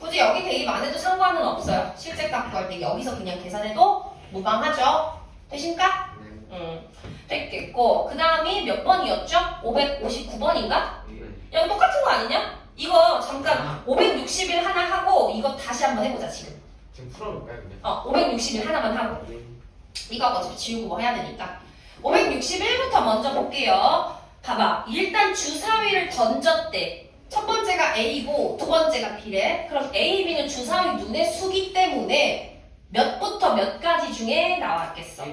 굳이 여기 대입 안 해도 상관은 없어요. 실제 값 구할 때 여기서 그냥 계산해도 무방하죠. 되십니까? 네. 됐겠고 그 다음이 몇 번이었죠? 559번인가? 네. 야 똑같은 거 아니냐? 이거 잠깐 561 하나 하고 이거 다시 한번 해보자 지금. 지금 풀어볼까요 그냥? 561 하나만 하고 이거 어차피 지우고 뭐 해야 되니까 561부터 먼저 볼게요. 봐봐 일단 주사위를 던졌대. 첫 번째가 A고 두 번째가 B래. 그럼 A, B는 주사위 눈에 수기 때문에 몇부터 몇까지 중에 나왔겠어?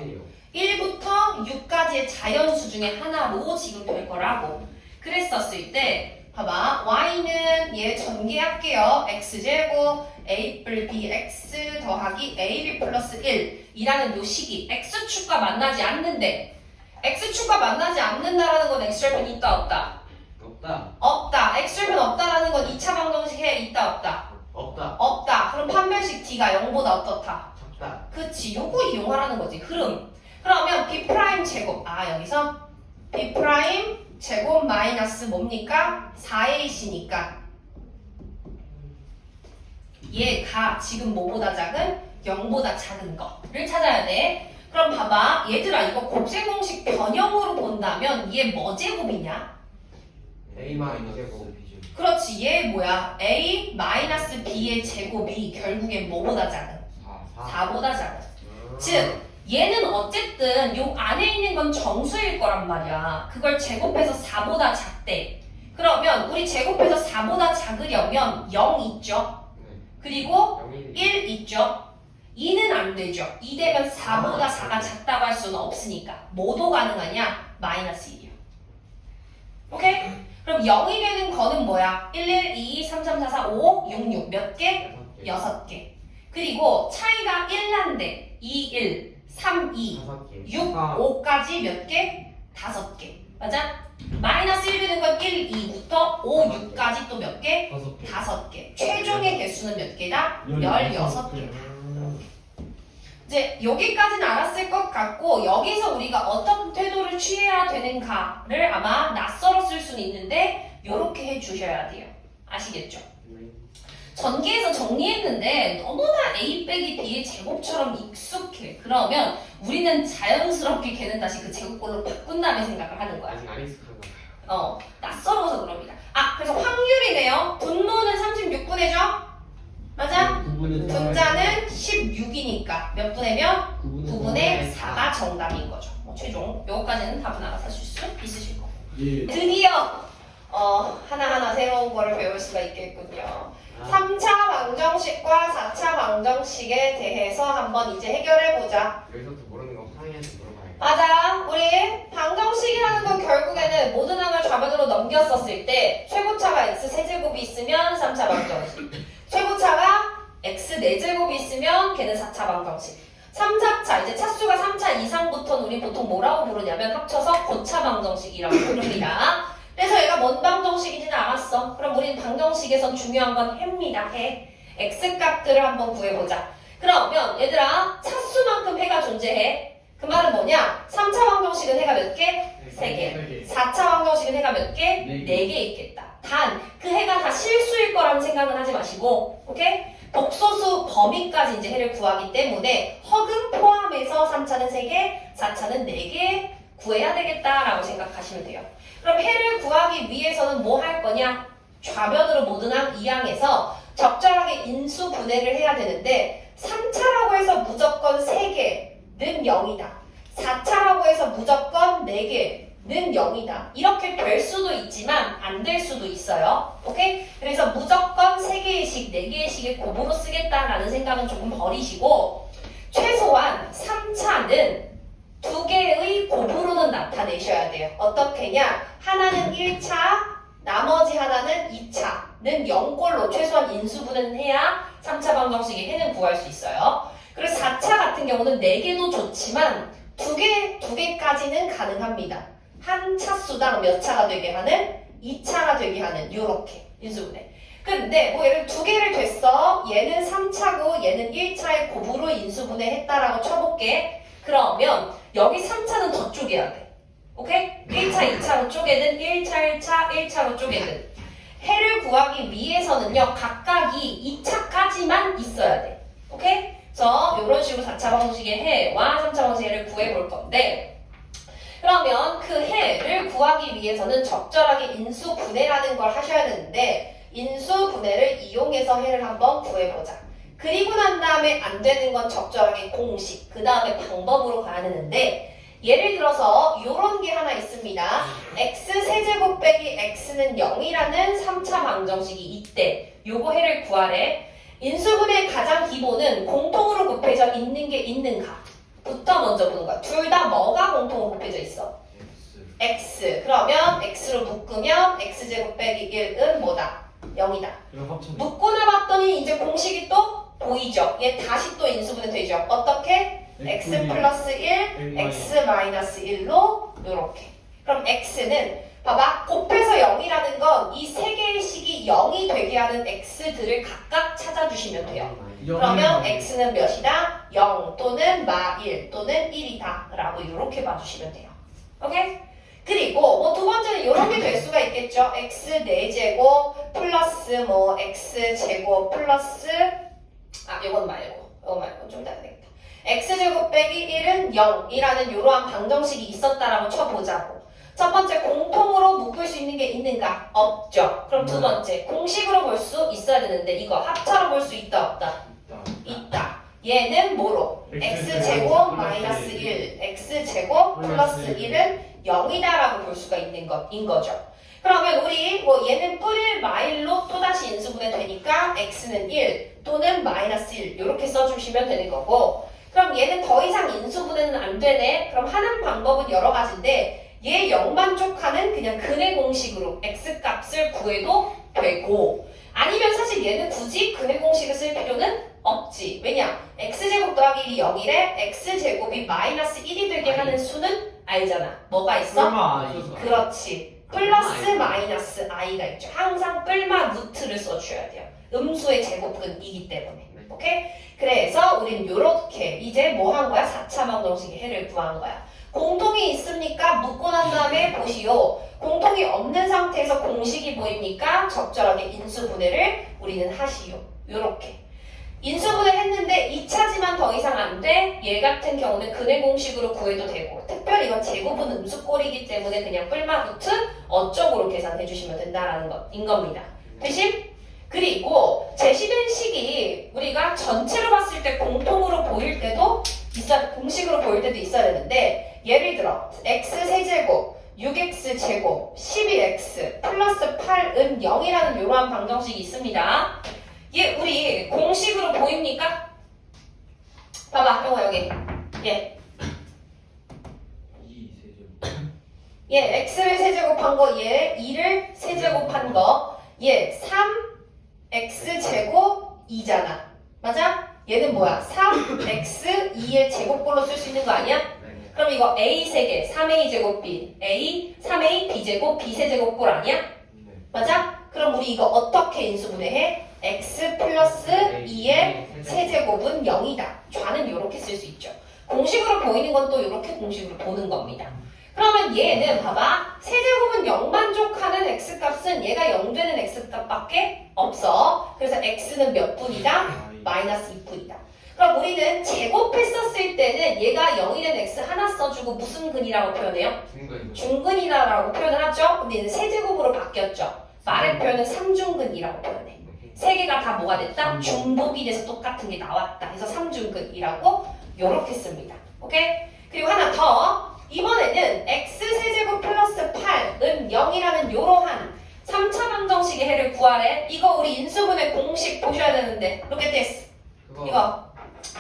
1부터 6까지의 자연수 중에 하나로 지금 될 거라고 그랬었을 때 봐봐 y는 얘 전개할게요. x제곱 a 뿔 bx 더하기 ab 플러스 1 이라는 요 식이 x축과 만나지 않는데 x축과 만나지 않는다라는 건 x절편 있다 없다? 없다. 없다. x절편 없다라는 건 2차 방정식 해 있다 없다? 없다. 없다. 그럼 판별식 d가 0보다 어떻다? 적다. 그치 요거 이용하라는 거지 흐름. 그러면 b' 제곱 여기서 b' 제곱 마이너스 뭡니까? 4ac니까 얘가 지금 뭐보다 작은? 0보다 작은 거를 찾아야 돼. 그럼 봐봐 얘들아 이거 곱셈 공식 변형으로 본다면 얘 뭐 제곱이냐? A 마이너스 제곱. 그렇지 얘 뭐야? a 마이너스 b의 제곱이 결국엔 뭐보다 작은? 4보다 작은. 즉 얘는 어쨌든 요 안에 있는 건 정수일 거란 말이야. 그걸 제곱해서 4보다 작대. 그러면 우리 제곱해서 4보다 작으려면 0 있죠? 그리고 1 있죠? 2는 안 되죠. 2 되면 4보다 4가 작다고 할 수는 없으니까. 뭐도 가능하냐? 마이너스 1이요. 오케이? 그럼 0이 되는 거는 뭐야? 1, 1, 2, 3, 3, 4, 4, 5, 6, 6. 몇 개? 6개. 그리고 차이가 1난데 2, 1, 3, 2, 6, 5까지 몇 개? 5개. 맞아? 마이너스 1 되는 건 1, 2부터 5, 6까지 또 몇 개? 5개. 5개. 최종의 개수는 몇 개다? 16개. 이제 여기까지는 알았을 것 같고 여기서 우리가 어떤 태도를 취해야 되는가를 아마 낯설어 쓸 수는 있는데 요렇게 해주셔야 돼요. 아시겠죠? 전개해서 정리했는데 너무나 A 빼기 B의 제곱처럼 익숙해. 그러면 우리는 자연스럽게 걔는 다시 그 제곱꼴로 바꾼 다음에 생각을 하는 거야. 아직 안 익숙한가? 낯설어서 그럽니다. 그래서 확률이네요. 분모는 36분의죠? 맞아? 분자는 16이니까 몇 분의면? 9분의 4가 정답인 거죠. 최종 요거까지는 답은 알아서 하실 수 있으실 거고. 예. 드디어 하나하나 새로운 거를 배울 수가 있겠군요. 3차 방정식과 4차 방정식에 대해서 한번 이제 해결해보자. 여기서부터 모르는 거 화장이한테 물어봐야겠다. 맞아. 우리 방정식이라는 건 결국에는 모든 항을 좌변으로 넘겼었을 때 최고차가 x 세제곱이 있으면 3차 방정식, 최고차가 x 4제곱이 있으면 걔는 4차 방정식. 3, 4차, 이제 차수가 3차 이상부터는 우리 보통 뭐라고 부르냐면 합쳐서 고차 방정식이라고 부릅니다. 그래서 얘가 뭔 방정식인지는 알았어. 그럼 우리는 방정식에선 중요한 건 해입니다. 해. x값들을 한번 구해보자. 그러면 얘들아 차수만큼 해가 존재해. 그 말은 뭐냐? 3차 방정식은 해가 몇 개? 3개. 4차 방정식은 해가 몇 개? 4개 있겠다. 단 그 해가 다 실수일 거라는 생각은 하지 마시고, 오케이? 복소수 범위까지 이제 해를 구하기 때문에 허근 포함해서 3차는 3개, 4차는 4개 구해야 되겠다라고 생각하시면 돼요. 그럼 해를 구하기 위해서는 뭐 할 거냐? 좌변으로 모든 항 이항에서 적절하게 인수 분해를 해야 되는데 3차라고 해서 무조건 3개는 0이다. 4차라고 해서 무조건 4개는 0이다. 이렇게 될 수도 있지만 안 될 수도 있어요. 오케이? 그래서 무조건 3개의 식, 4개의 식의 곱으로 쓰겠다라는 생각은 조금 버리시고 최소한 3차는 2개의 곱으로는 나타내셔야 돼요. 어떻게냐? 하나는 1차, 나머지 하나는 2차는 0꼴로 최소한 인수분해는 해야 3차 방정식의 해는 구할 수 있어요. 그리고 4차 같은 경우는 4개도 좋지만 2개까지는 가능합니다. 한 차수당 몇 차가 되게 하는? 2차가 되게 하는 요렇게 인수분해. 근데 뭐 예를 두 개를 됐어. 얘는 3차고 얘는 1차의 곱으로 인수분해 했다라고 쳐볼게. 그러면 여기 3차는 더 쪼개야 돼. 오케이? 1차, 2차로 쪼개든 1차, 1차, 1차로 쪼개든 해를 구하기 위해서는요. 각각이 2차까지만 있어야 돼. 오케이? 그래서 이런 식으로 4차 방정식의 해와 3차 방정식의 해를 구해볼 건데 그러면 그 해를 구하기 위해서는 적절하게 인수분해라는 걸 하셔야 되는데 인수분해를 이용해서 해를 한번 구해보자. 그리고 난 다음에 안 되는 건 적절하게 공식, 그 다음에 방법으로 가야 되는데 예를 들어서 이런 게 하나 있습니다. x 세제곱 빼기 x는 0이라는 3차 방정식이 있대. 요거 해를 구하래. 인수분해의 가장 기본은 공통으로 곱해져 있는 게 있는가 부터 먼저 보는 거야. 둘 다 뭐가 공통으로 곱해져 있어? x. 그러면 x로 묶으면 x제곱 빼기 1은 뭐다? 0이다. 이거 합쳐. 묶고 나봤더니 이제 공식이 또 보이죠? 얘 다시 또 인수분해 되죠? 어떻게? x 플러스 1, x 마이너스 1로 요렇게. 그럼 x는 봐봐. 곱해서 0이라는 건 이 세 개의 식이 0이 되게 하는 x들을 각각 찾아주시면 돼요. 그러면 x는 몇이다? 0 또는 마1 또는 1이다 라고 이렇게 봐주시면 돼요. 오케이? 그리고 뭐 두 번째는 이런 게 될 수가 있겠죠. x 4제곱 플러스 뭐 x 제곱 플러스 이건 말고 좀 이따 되겠다. x제곱 빼기 1은 0이라는 이러한 방정식이 있었다라고 쳐보자고. 첫 번째 공통으로 묶을 수 있는 게 있는가? 없죠. 그럼 두 번째 공식으로 볼 수 있어야 되는데 이거 합차로 볼 수 있다 없다? 있다. 얘는 뭐로? x제곱 마이너스 1 x제곱 플러스 1은 0이다라고 볼 수가 있는 것인 거죠. 그러면 우리 뭐 얘는 뿌릴 마일로 또다시 인수분해 되니까 x는 1 또는 마이너스 1 이렇게 써주시면 되는 거고 그럼 얘는 더 이상 인수분해는 안 되네. 그럼 하는 방법은 여러 가지인데 얘 0만족하는 그냥 근의 공식으로 x값을 구해도 되고 아니면 사실 얘는 굳이 근의 공식을 쓸 필요는 없지. 왜냐? x제곱 더하기 1이 0이래 x제곱이 마이너스 1이 되게 하는 수는 알잖아. 뭐가 있어? 그렇지. 플러스 마이너스 i가 있죠. 항상 뿔마 루트를 써줘야 돼요. 음수의 제곱근이기 때문에. 오케이? 그래서 우린 요렇게 이제 뭐 한 거야? 4차 방정식의 해를 구한 거야. 공통이 있습니까? 묶고 난 다음에 보시오. 공통이 없는 상태에서 공식이 보입니까? 적절하게 인수분해를 우리는 하시오. 요렇게. 인수분해 했는데 2차지만 더 이상 안 돼? 얘 같은 경우는 근의 공식으로 구해도 되고 특별히 이건 제곱은 음수꼴이기 때문에 그냥 뿔마 루트 어쪽으로 계산해 주시면 된다라는 것인 겁니다. 대신 그리고 제시된 식이 우리가 전체로 봤을 때 공통으로 보일 때도 공식으로 보일 때도 있어야 되는데 예를 들어 x 세제곱 6x제곱 12x 플러스 8은 0이라는 이러한 방정식이 있습니다. 얘 우리 공식으로 보입니까? 봐봐 형아 여기 얘 x를 세제곱한 거 얘 2를 세제곱한 거얘 3x제곱 2잖아 맞아? 얘는 뭐야? 3x 2의 제곱꼴로 쓸 수 있는 거 아니야? 그럼 이거 a 3개 3a 제곱 b a 3a b 제곱 b 세제곱꼴 아니야? 맞아? 그럼 우리 이거 어떻게 인수분해해? x 플러스 2의 세제곱은 0이다. 좌는 이렇게 쓸 수 있죠. 공식으로 보이는 건 또 이렇게 공식으로 보는 겁니다. 그러면 얘는 봐봐. 세제곱은 0만족하는 x값은 얘가 0 되는 x값밖에 없어. 그래서 x는 몇 분이다? 마이너스 2분이다. 그럼 우리는 제곱했었을 때는 얘가 0이 된 x 하나 써주고 무슨 근이라고 표현해요? 중근이라고 표현을 하죠. 근데 얘는 세제곱으로 바뀌었죠. 말의 표현은 3중근이라고 표현해. 세 개가 다 뭐가 됐다? 중복이 돼서 똑같은 게 나왔다. 그래서 3중근이라고 요렇게 씁니다. 오케이? 그리고 하나 더. 이번에는 x 세제곱 플러스 8은 0이라는 요러한 3차 방정식의 해를 구하래. 이거 우리 인수분해 공식 보셔야 되는데 look at this. 이거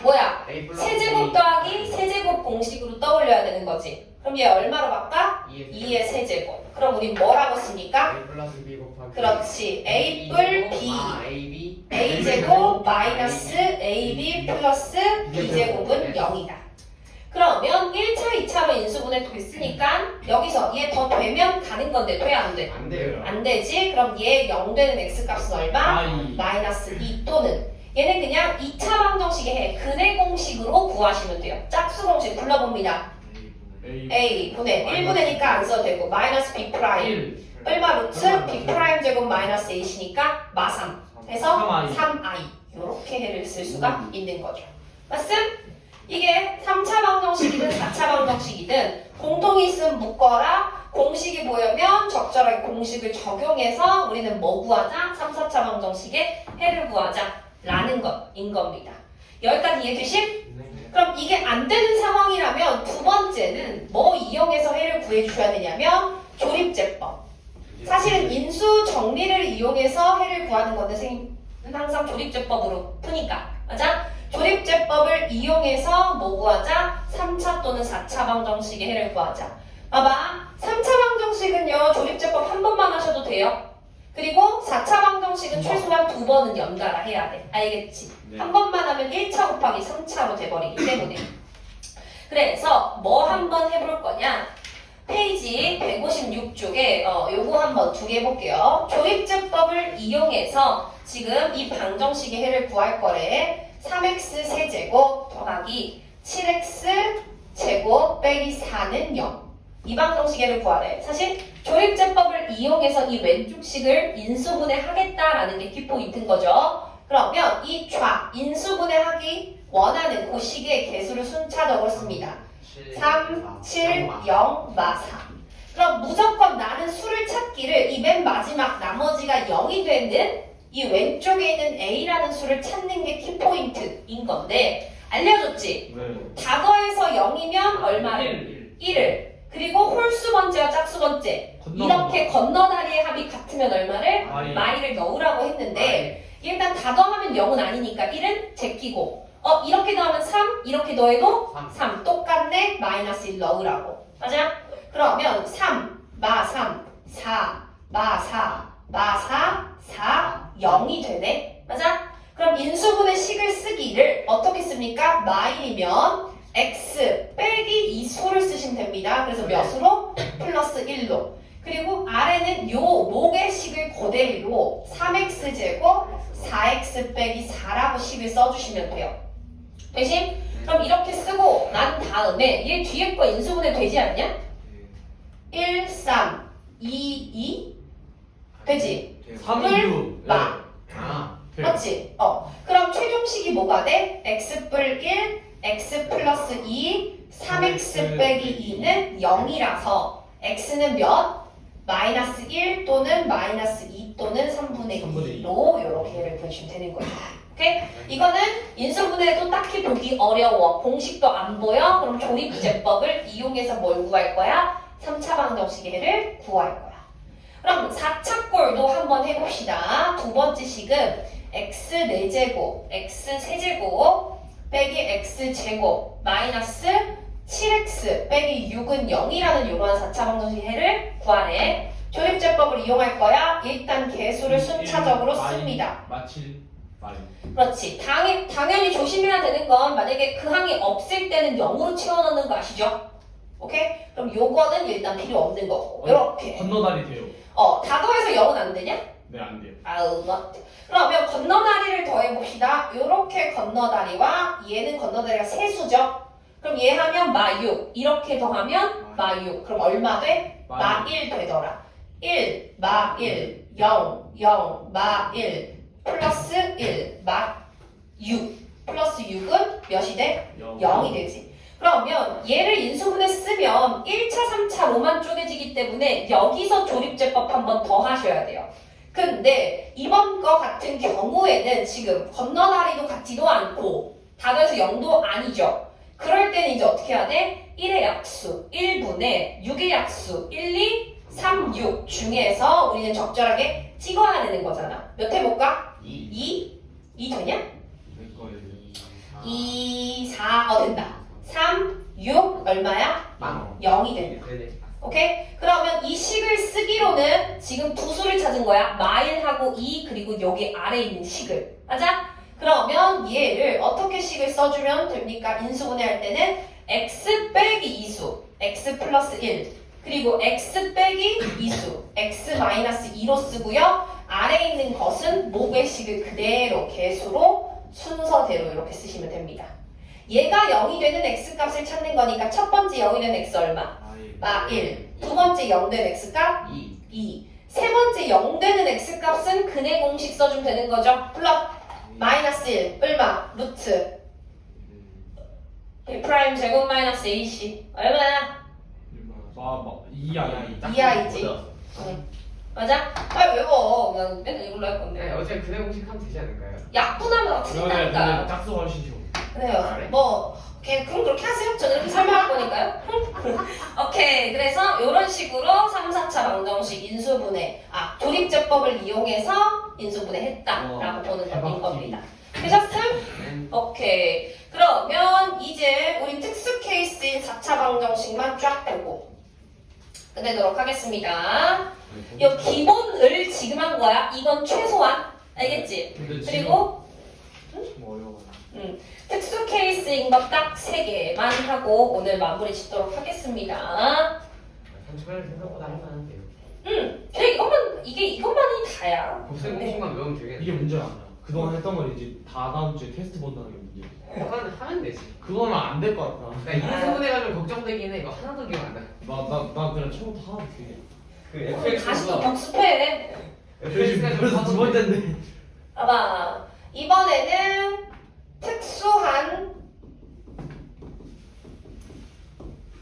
뭐야? 세제곱 더하기 세제곱 공식으로 떠올려야 되는 거지. 그럼 얘 얼마로 바꿔? 2의 세제곱. 그럼 우리 뭐라고 씁니까? a 플러스 b 곱하기 그렇지. a 뿔 b a 제곱 마이너스 ab 플러스 b 제곱은 0이다. 그러면 1차, 2차로 인수분해 됐으니까 여기서 얘 더 되면 가는 건데 돼 안 돼? 안 돼요. 안 되지? 그럼 얘 0 되는 x값은 얼마? 아이. 마이너스 2 또는 얘는 그냥 2차 방정식에 해. 근해 공식으로 구하시면 돼요. 짝수 공식 불러봅니다. A 분의 1분의니까 안 써도 되고 마이너스 B 프라임 1 얼마 루트 B 프라임 제곱 마이너스 A시니까 마3 해서 3i. 3i 이렇게 해를 쓸 수가 있는 거죠. 맞음? 이게 3차 방정식이든 4차 방정식이든 공통이 있으면 묶어라. 공식이 보이면 적절하게 공식을 적용해서 우리는 뭐 구하자? 3, 4차 방정식의 해를 구하자 라는 것인 겁니다. 여기까지 이해되심? 그럼 이게 안 되는 상황이라면 두 번째는 뭐 이용해서 해를 구해주셔야 되냐면 조립제법. 사실은 인수 정리를 이용해서 해를 구하는 건데 선생님은 항상 조립제법으로 푸니까 맞아? 조립제법을 이용해서 뭐 구하자? 3차 또는 4차 방정식의 해를 구하자. 봐봐 3차 방정식은요 조립제법 한 번만 하셔도 돼요. 그리고 4차 방정식은 최소한 2번은 연달아 해야 돼. 알겠지? 네. 한 번만 하면 1차 곱하기 3차로 돼버리기 때문에 그래서 뭐 한번 해볼 거냐 페이지 156쪽에 요거 한번 두 개 해볼게요. 조립제법을 이용해서 지금 이 방정식의 해를 구할 거래. 3x 세제곱 더하기 7x 제곱 빼기 4는 0. 이 방정식의 구하래. 사실 조립제법을 이용해서 이 왼쪽 식을 인수분해 하겠다라는 게 키포인트인 거죠. 그러면 이 좌 인수분해하기 원하는 그 식의 개수를 순차적으로 씁니다. 3, 7, 0, 마 4. 그럼 무조건 나는 수를 찾기를 이 맨 마지막 나머지가 0이 되는 이 왼쪽에 있는 A라는 수를 찾는 게 키포인트인 건데 알려줬지? 네. 다거에서 0이면 얼마를? 1을 그리고 홀수 번째와 짝수 번째 이렇게 건너다리의 합이 같으면 얼마를? 마이. 마이를 넣으라고 했는데 일단 다 더하면 0은 아니니까 1은 제끼고 이렇게 더하면 3 이렇게 더해도 3 똑같네 마이너스 1 넣으라고 맞아? 그러면 3 마 3 4 마 4 마 4 4 0이 되네 맞아? 그럼 인수분해 식을 쓰기를 어떻게 씁니까? 마일이면 x 빼기 이 수를 쓰시면 됩니다. 그래서 몇으로? 플러스 1로. 그리고 아래는 요 목의 식을 그대로 3x 제곱 4x 빼기 4라고 식을 써주시면 돼요. 대신 그럼 이렇게 쓰고 난 다음에 얘 뒤에 거 인수분해 되지 않냐? 1, 3, 2, 2 되지? 3, 2, 6 마. 맞지? 그럼 최종식이 뭐가 돼? x뿔 1, x 플러스 2, 3x 빼기 2는 0이라서 x는 몇? 마이너스 1 또는 마이너스 2 또는 3분의 2로 이렇게 해를 보시면 되는 거예요. 오케이? 이거는 인수분해도 딱히 보기 어려워. 공식도 안 보여? 그럼 조립제법을 이용해서 뭘 구할 거야? 3차 방정식의 해를 구할 거야. 그럼 4차 꼴도 한번 해봅시다. 두 번째 식은 x 4제곱, x 세제곱 빼기 x 제곱 마이너스 7x 빼기 6은 0이라는 이러한 4차 방정식 해를 구하래. 조립제법을 이용할 거야. 일단 개수를 순차적으로 씁니다. 마칠 마이. 그렇지. 당연히 조심해야 되는 건 만약에 그 항이 없을 때는 0으로 채워넣는 거 아시죠? 오케이? 그럼 요거는 일단 필요 없는 거고. 이렇게. 건너다리 돼요. 다더해서 0은 안 되냐? 네, 안 돼요. 아우, 그러면 건너다리를 더해봅시다. 요렇게 건너다리와 얘는 건너다리가 세수죠? 그럼 얘 하면 마6 이렇게 더하면 마6 그럼 얼마 돼? 마1 되더라. 1, 마1, 0, 0, 마1 플러스 1, 마6 플러스 6은 몇이 돼? 0이 되지. 그러면 얘를 인수분해 쓰면 1차, 3차로만 쪼개지기 때문에 여기서 조립제법 한 번 더 하셔야 돼요. 근데 이번 거 같은 경우에는 지금 건너다리도 같지도 않고 다더해서 0도 아니죠. 그럴 때는 이제 어떻게 해야 돼? 1의 약수, 1분의 6의 약수, 1, 2, 3, 6 중에서 우리는 적절하게 찍어야 되는 거잖아. 몇 해볼까? 2? 2 되냐? 2, 4, 된다. 3, 6 얼마야? 0이 된다. 오케이? 그러면 이 식을 쓰기로는 지금 두 수를 찾은 거야. 마일하고 2 그리고 여기 아래에 있는 식을. 맞아? 그럼 그러면 얘를 어떻게 식을 써주면 됩니까? 인수분해할 때는 x 빼기 이수, x 플러스 1, 그리고 x 빼기 이수, x 마이너스 2로 쓰고요. 아래에 있는 것은 모배식을 그대로 개수로 순서대로 이렇게 쓰시면 됩니다. 얘가 0이 되는 x값을 찾는 거니까 첫 번째 0이 되는 x 얼마? 마 1. 두 번째 0 되는 x값? 2. 세 번째 0 되는 x값은 근의 공식 써주면 되는 거죠. 플러스 마이너스 1 얼마? 루트 1 프라임 제곱 마이너스 AC 얼마나? 2i. 2i지. 맞아? 빨리 외워. 난 맨날 이걸로 할 네, 건데. 어차피 그대 공식 하면 되지 않을까요? 약분하면 다 틀린다니까. 짝수 훨씬 쉬워. 그래요. 그래? 뭐 오케이, 그럼 그렇게 하세요. 저는 이렇게 설명할 거니까요. 오케이, 그래서 이런 식으로 3, 4차 방정식 인수분해, 조립제법을 이용해서 인수분해했다라고 보는 겁니다. 되셨음? 오케이. 그러면 이제 우리 특수 케이스인 4차 방정식만 쫙 보고 끝내도록 하겠습니다. 이 기본을 지금 한 거야. 이건 최소한. 알겠지? 그리고 좀 어려워. 특수 케이스인 것 딱 3개만 하고 오늘 마무리 짓도록 하겠습니다. 30분 생각보다 할만한데요. 그냥 이것만이 다야. 곱셈 공식만 외우면 이게 되겠네. 문제가 아니야. 그동안 했던 걸 이제 다 다음 주에 테스트 본다는 게 문제야. 그거는 하면 되지. 그거는 안 될 것 같아. 나 인수분해가지고 걱정되긴 해. 이거 하나도 기억 안 나. 나 그냥 처음부터 하나도 기억이 그 다시 또 FX가 복습해. 그래서 두 번째인데. 봐봐. 이번에는 특수한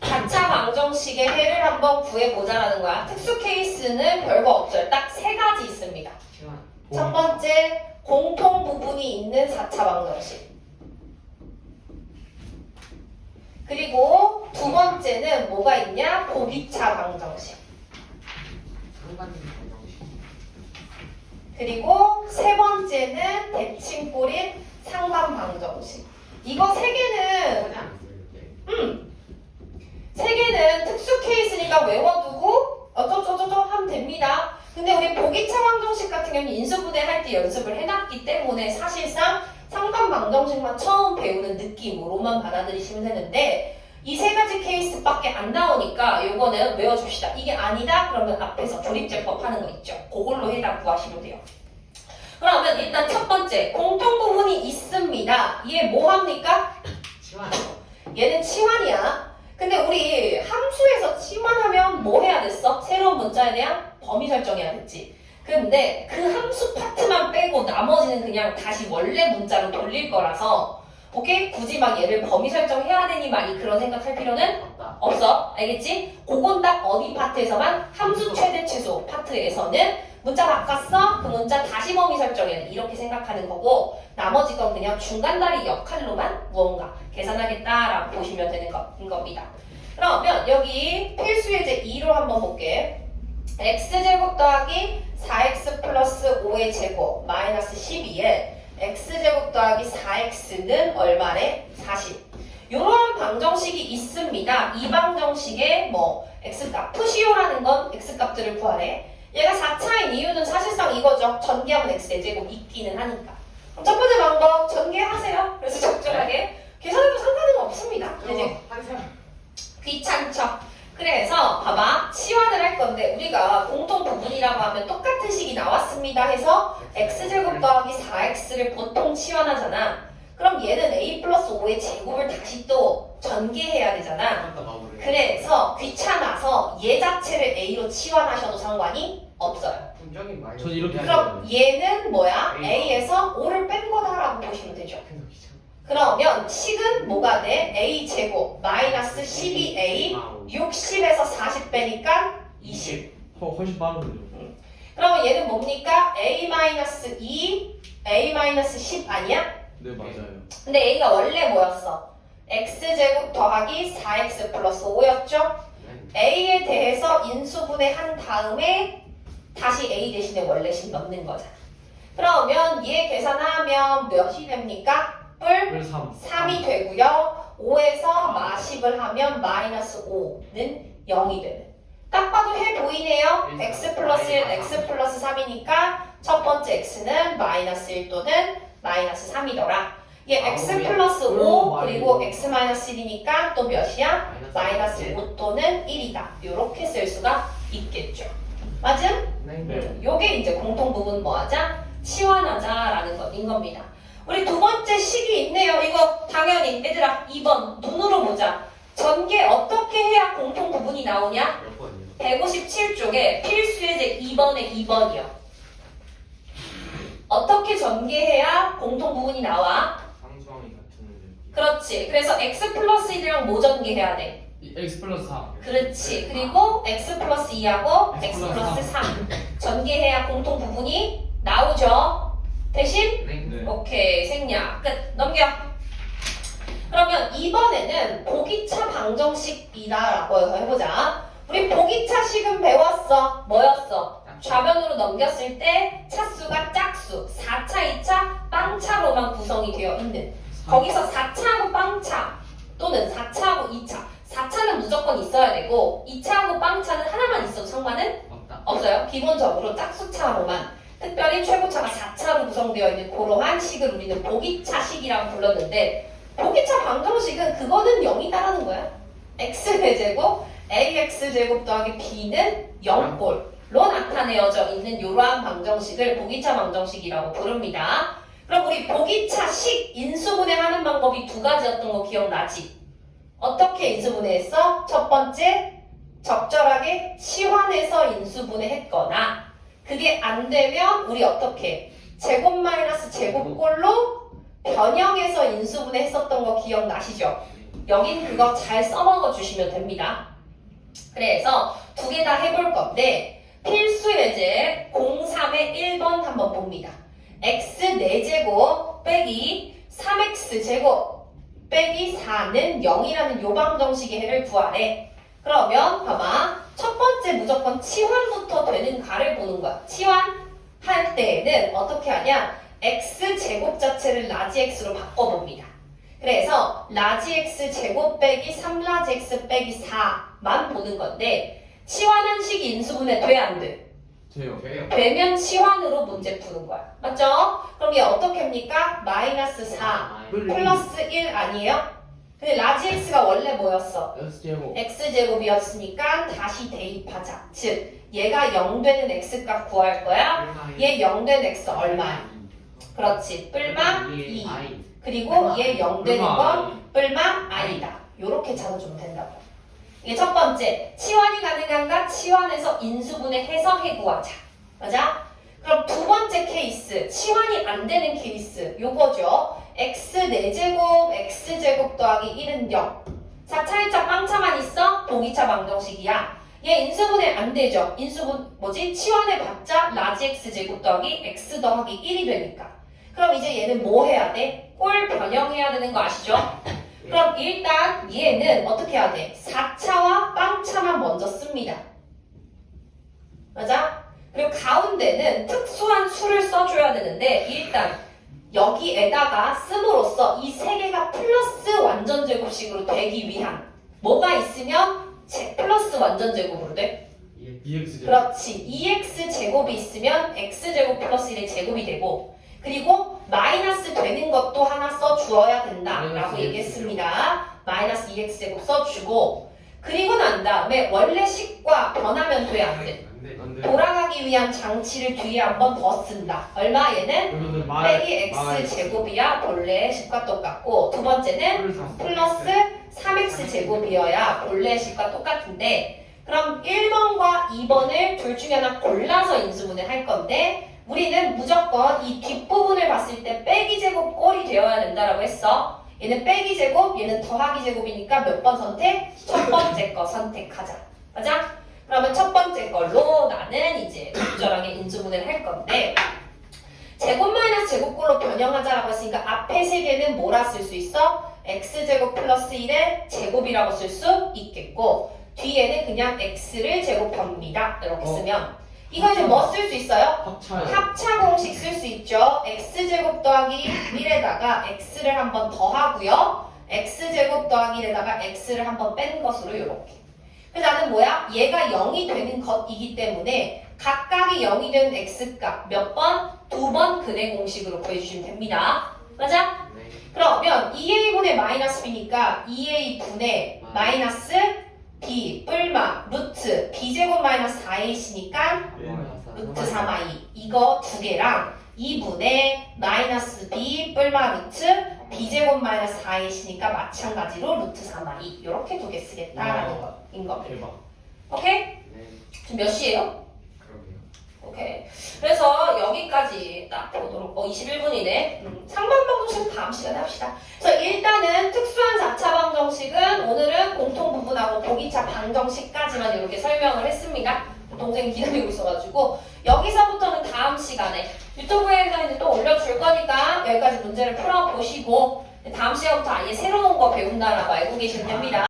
4차 방정식의 해를 한번 구해보자라는 거야. 특수 케이스는 별거 없어요. 딱 3가지 있습니다. 첫 번째, 공통 부분이 있는 4차 방정식. 그리고 두 번째는 뭐가 있냐? 보기차 방정식. 상반된 방정식. 그리고 세 번째는 대칭꼴인 상반 방정식. 이거 3개는 하지 않았어요 이렇게. 3개는 특수 케이스니까 외워두고 어쩌저쩌저 하면 됩니다. 근데 우리 보기차 방정식 같은 경우는 인수분해 할 때 연습을 해놨기 때문에 사실상 상반 방정식만 처음 배우는 느낌으로만 받아들이시면 되는데 이 3가지 케이스밖에 안 나오니까 요거는 외워줍시다. 이게 아니다? 그러면 앞에서 조립제법 하는 거 있죠. 그걸로 해당 구하시면 돼요. 그러면 일단 첫 번째, 공통 부분이 있습니다. 얘 뭐 합니까? 치환. 얘는 치환이야. 근데 우리 함수에서 치환하면 뭐 해야 됐어? 새로운 문자에 대한 범위 설정해야 됐지. 근데 그 함수 파트만 빼고 나머지는 그냥 다시 원래 문자로 돌릴 거라서 오케이? 굳이 막 얘를 범위 설정해야 되니 많이 그런 생각할 필요는 없다. 없어. 알겠지? 그건 딱 어디 파트에서만 함수 최대 최소 파트에서는 문자 바꿨어? 그 문자 다시 범위 설정해야 돼. 이렇게 생각하는 거고 나머지 건 그냥 중간다리 역할로만 무언가 계산하겠다라고 보시면 되는 거인 겁니다. 그러면 여기 필수 예제 2로 한번 볼게. x제곱 더하기 4x 플러스 5의 제곱 마이너스 12에 x제곱 더하기 4x는 얼마래? 40. 이런 방정식이 있습니다. 이 방정식에 뭐 x값, 푸시오라는 건 x값들을 구하래. 얘가 4차인 이유는 사실상 이거죠. 전개하면 x제곱 있기는 하니까. 그럼 첫 번째 방법 전개하세요. 그래서 적절하게 계산해도 상관은 없습니다. 이제 하세요. 귀찮죠. 그래서 봐봐 치환을 할 건데 우리가 공통 부분이라고 하면 똑같은 식이 나왔습니다 해서 x제곱 더하기 4x를 보통 치환하잖아. 그럼 얘는 a 플러스 5의 제곱을 다시 또 전개해야 되잖아. 그래서 귀찮아서 얘 자체를 a로 치환하셔도 상관이 없어요. 분적인 마이너스. 전 이렇게 그럼 얘는 뭐야? A. a에서 5를 뺀 거다라고 보시면 되죠. 그래서 귀찮아. 그러면 식은 뭐가 돼? a 제곱 마이너스 12a 60에서 40 빼니까 20. 훨씬 빠르군요. 그러면 얘는 뭡니까? a-2, a-10 아니야? 네 맞아요. 근데 a가 원래 뭐였어? x제곱 더하기 4x 플러스 5였죠? a에 대해서 인수분해한 다음에 다시 a 대신에 원래식 넣는 거잖아. 그러면 얘 계산하면 몇이 됩니까? 뿔 3. 3이 되고요. 5에서 마10을 하면 마이너스 5는 0이 되는. 딱 봐도 해 보이네요. x 플러스 1, x 플러스 3이니까 첫 번째 x는 마이너스 1 또는 마이너스 3이더라. 얘 x 왜? 플러스 5 말이에요. 그리고 x 마이너스 1이니까 또 몇이야? 마이너스 5 또는 1이다. 이렇게 쓸 수가 있겠죠. 맞음? 네. 요게 이제 공통 부분 뭐 하자? 치환하자라는 것인 겁니다. 우리 두 번째 식이 있네요. 이거 당연히 얘들아 2번 눈으로 보자. 전개 어떻게 해야 공통 부분이 나오냐? 몇 번이요? 157쪽에 필수 예제 2번에 2번이요. 어떻게 전개해야 공통 부분이 나와? 상수함이 같은 느낌. 그렇지. 그래서 x 플러스 1이랑 뭐 전개해야 돼? x 플러스 4. 그렇지. 그리고 x 플러스 2하고 x x 플러스 플러스 3 전개해야 공통 부분이 나오죠. 대신 네. 오케이 생략 끝. 넘겨. 그러면 이번에는 보기차 방정식이다라고 해보자. 우리 보기차식은 배웠어. 뭐였어? 좌변으로 넘겼을 때 차수가 짝수 4차, 2차, 빵차로만 구성이 되어 있는 거기서 4차하고 빵차 또는 4차하고 2차 4차는 무조건 있어야 되고 2차하고 빵차는 하나만 있어도 상관은 없다. 없어요. 기본적으로 짝수차로만 특별히 최고차가 4차로 구성되어 있는 그러한 식을 우리는 보기차식이라고 불렀는데 보기차 방정식은 그거는 0이다라는 거야. x제곱 ax제곱 더하기 b는 0꼴로 나타내어져 있는 이러한 방정식을 보기차 방정식이라고 부릅니다. 그럼 우리 보기차식 인수분해하는 방법이 두 가지였던 거 기억나지? 어떻게 인수분해했어? 첫 번째, 적절하게 치환해서 인수분해했거나 그게 안 되면 우리 어떻게 제곱 마이너스 제곱꼴로 변형해서 인수분해 했었던 거 기억나시죠? 여긴 그거 잘 써먹어 주시면 됩니다. 그래서 두 개 다 해볼 건데 필수 예제 03의 1번 한번 봅니다. x 4제곱 빼기 3x제곱 빼기 4는 0이라는 요 방정식의 해를 구하래. 그러면 봐봐. 첫 번째 무조건 치환부터 되는 가를 보는 거야. 치환할 때에는 어떻게 하냐? x제곱 자체를 라지 x로 바꿔봅니다. 그래서 라지 x 제곱 빼기 3라지 x 빼기 4만 보는 건데 치환한 식이 인수분해 돼 안 돼? 돼요. 돼요. 되면 치환으로 문제 푸는 거야. 맞죠? 그럼 얘 어떻게 합니까? 마이너스 4 플러스 1 아니에요? 근데 라지 x가 원래 뭐였어? x제곱. x제곱이었으니까 다시 대입하자. 즉 얘가 0 되는 x값 구할 거야. 얘 0 된 x 얼마야? 그렇지. 뿔마 2. 그리고 얘 0 되는 건 뿔마 i다. 요렇게 찾아주면 된다고. 이게 첫 번째. 치환이 가능한가? 치환해서 인수분해해서 해구하자. 맞아? 그럼 두 번째 케이스. 치환이 안 되는 케이스. 요거죠. x 4제곱 x제곱 더하기 1은 0. 4차, 1차, 빵차만 있어? 보기차 방정식이야. 얘 인수분해 안 되죠? 치환해봤자 라지 x제곱 더하기 x 더하기 1이 되니까. 그럼 이제 얘는 뭐 해야 돼? 꼴 변형해야 되는 거 아시죠? 그럼 일단 얘는 어떻게 해야 돼? 4차와 빵차만 먼저 씁니다. 맞아? 그리고 가운데는 특수한 수를 써줘야 되는데 일단 여기에다가 씀으로써 이 세 개가 플러스 완전제곱식으로 되기 위한 뭐가 있으면 플러스 완전제곱으로 돼? 2x제곱. 그렇지. 2x제곱이 있으면 x제곱 플러스 1의 제곱이 되고 그리고 마이너스 되는 것도 하나 써주어야 된다라고 마이너스 얘기했습니다. 마이너스 2x제곱 써주고 그리고 난 다음에 원래 식과 변하면 돼 안 돼? 안 돼. 돌아가기 위한 장치를 뒤에 한 번 더 쓴다. 얼마 얘는? 여기는 빼기 x제곱이야 본래의 식과 똑같고 두 번째는 플러스 3x제곱이어야 본래의 식과 똑같은데 그럼 1번과 2번을 둘 중에 하나 골라서 인수분해 할 건데 우리는 무조건 이 뒷부분을 봤을 때 빼기 제곱 꼴이 되어야 된다라고 했어. 얘는 빼기 제곱, 얘는 더하기 제곱이니까 몇 번 선택? 첫 번째 거 선택하자. 맞아? 그러면 첫 번째 걸로 나는 이제 적절하게 인수분해를 할 건데 제곱 마이너스 제곱꼴로 변형하자라고 했으니까 앞에 세 개는 뭐라 쓸 수 있어? x제곱 플러스 1의 제곱이라고 쓸 수 있겠고 뒤에는 그냥 x를 제곱합니다. 이렇게 쓰면 이거 이제 뭐 쓸 수 있어요? 합차요. 합차 공식 쓸 수 있죠. x제곱 더하기 1에다가 x를 한번 더하고요. x제곱 더하기 1에다가 x를 한번 뺀 것으로 이렇게. 그래서 나는 뭐야? 얘가 0이 되는 것이기 때문에 각각이 0이 되는 x값 몇 번? 2번 근의 공식으로 구해주시면 됩니다. 맞아? 네. 그러면 2a분의 마이너스 b니까 2a분의 마이너스 b 뿔마 루트 b제곱 마이너스 4ac니까 루트 3i 이거 두 개랑 2분의 마이너스 b 뿔마 루트 b제곱 마이너스 4ac니까 마찬가지로 루트 3i 이렇게 두 개 쓰겠다라는 거인 거. 대박. 오케이? 네. 지금 몇 시예요? 그러게요. 오케이. 그래서 여기까지 딱 보도록. 21분이네. 상반방정식은 다음 시간에 합시다. 그래서 일단은 특수한 4차 방정식은 오늘은 공통 부분하고 보기차 방정식까지만 이렇게 설명을 했습니다. 동생이 기다리고 있어가지고 여기서부터는 다음 시간에 유튜브에서 이제 또 올려줄 거니까 여기까지 문제를 풀어보시고 다음 시간부터 아예 새로운 거 배운다라고 알고 계시면 됩니다.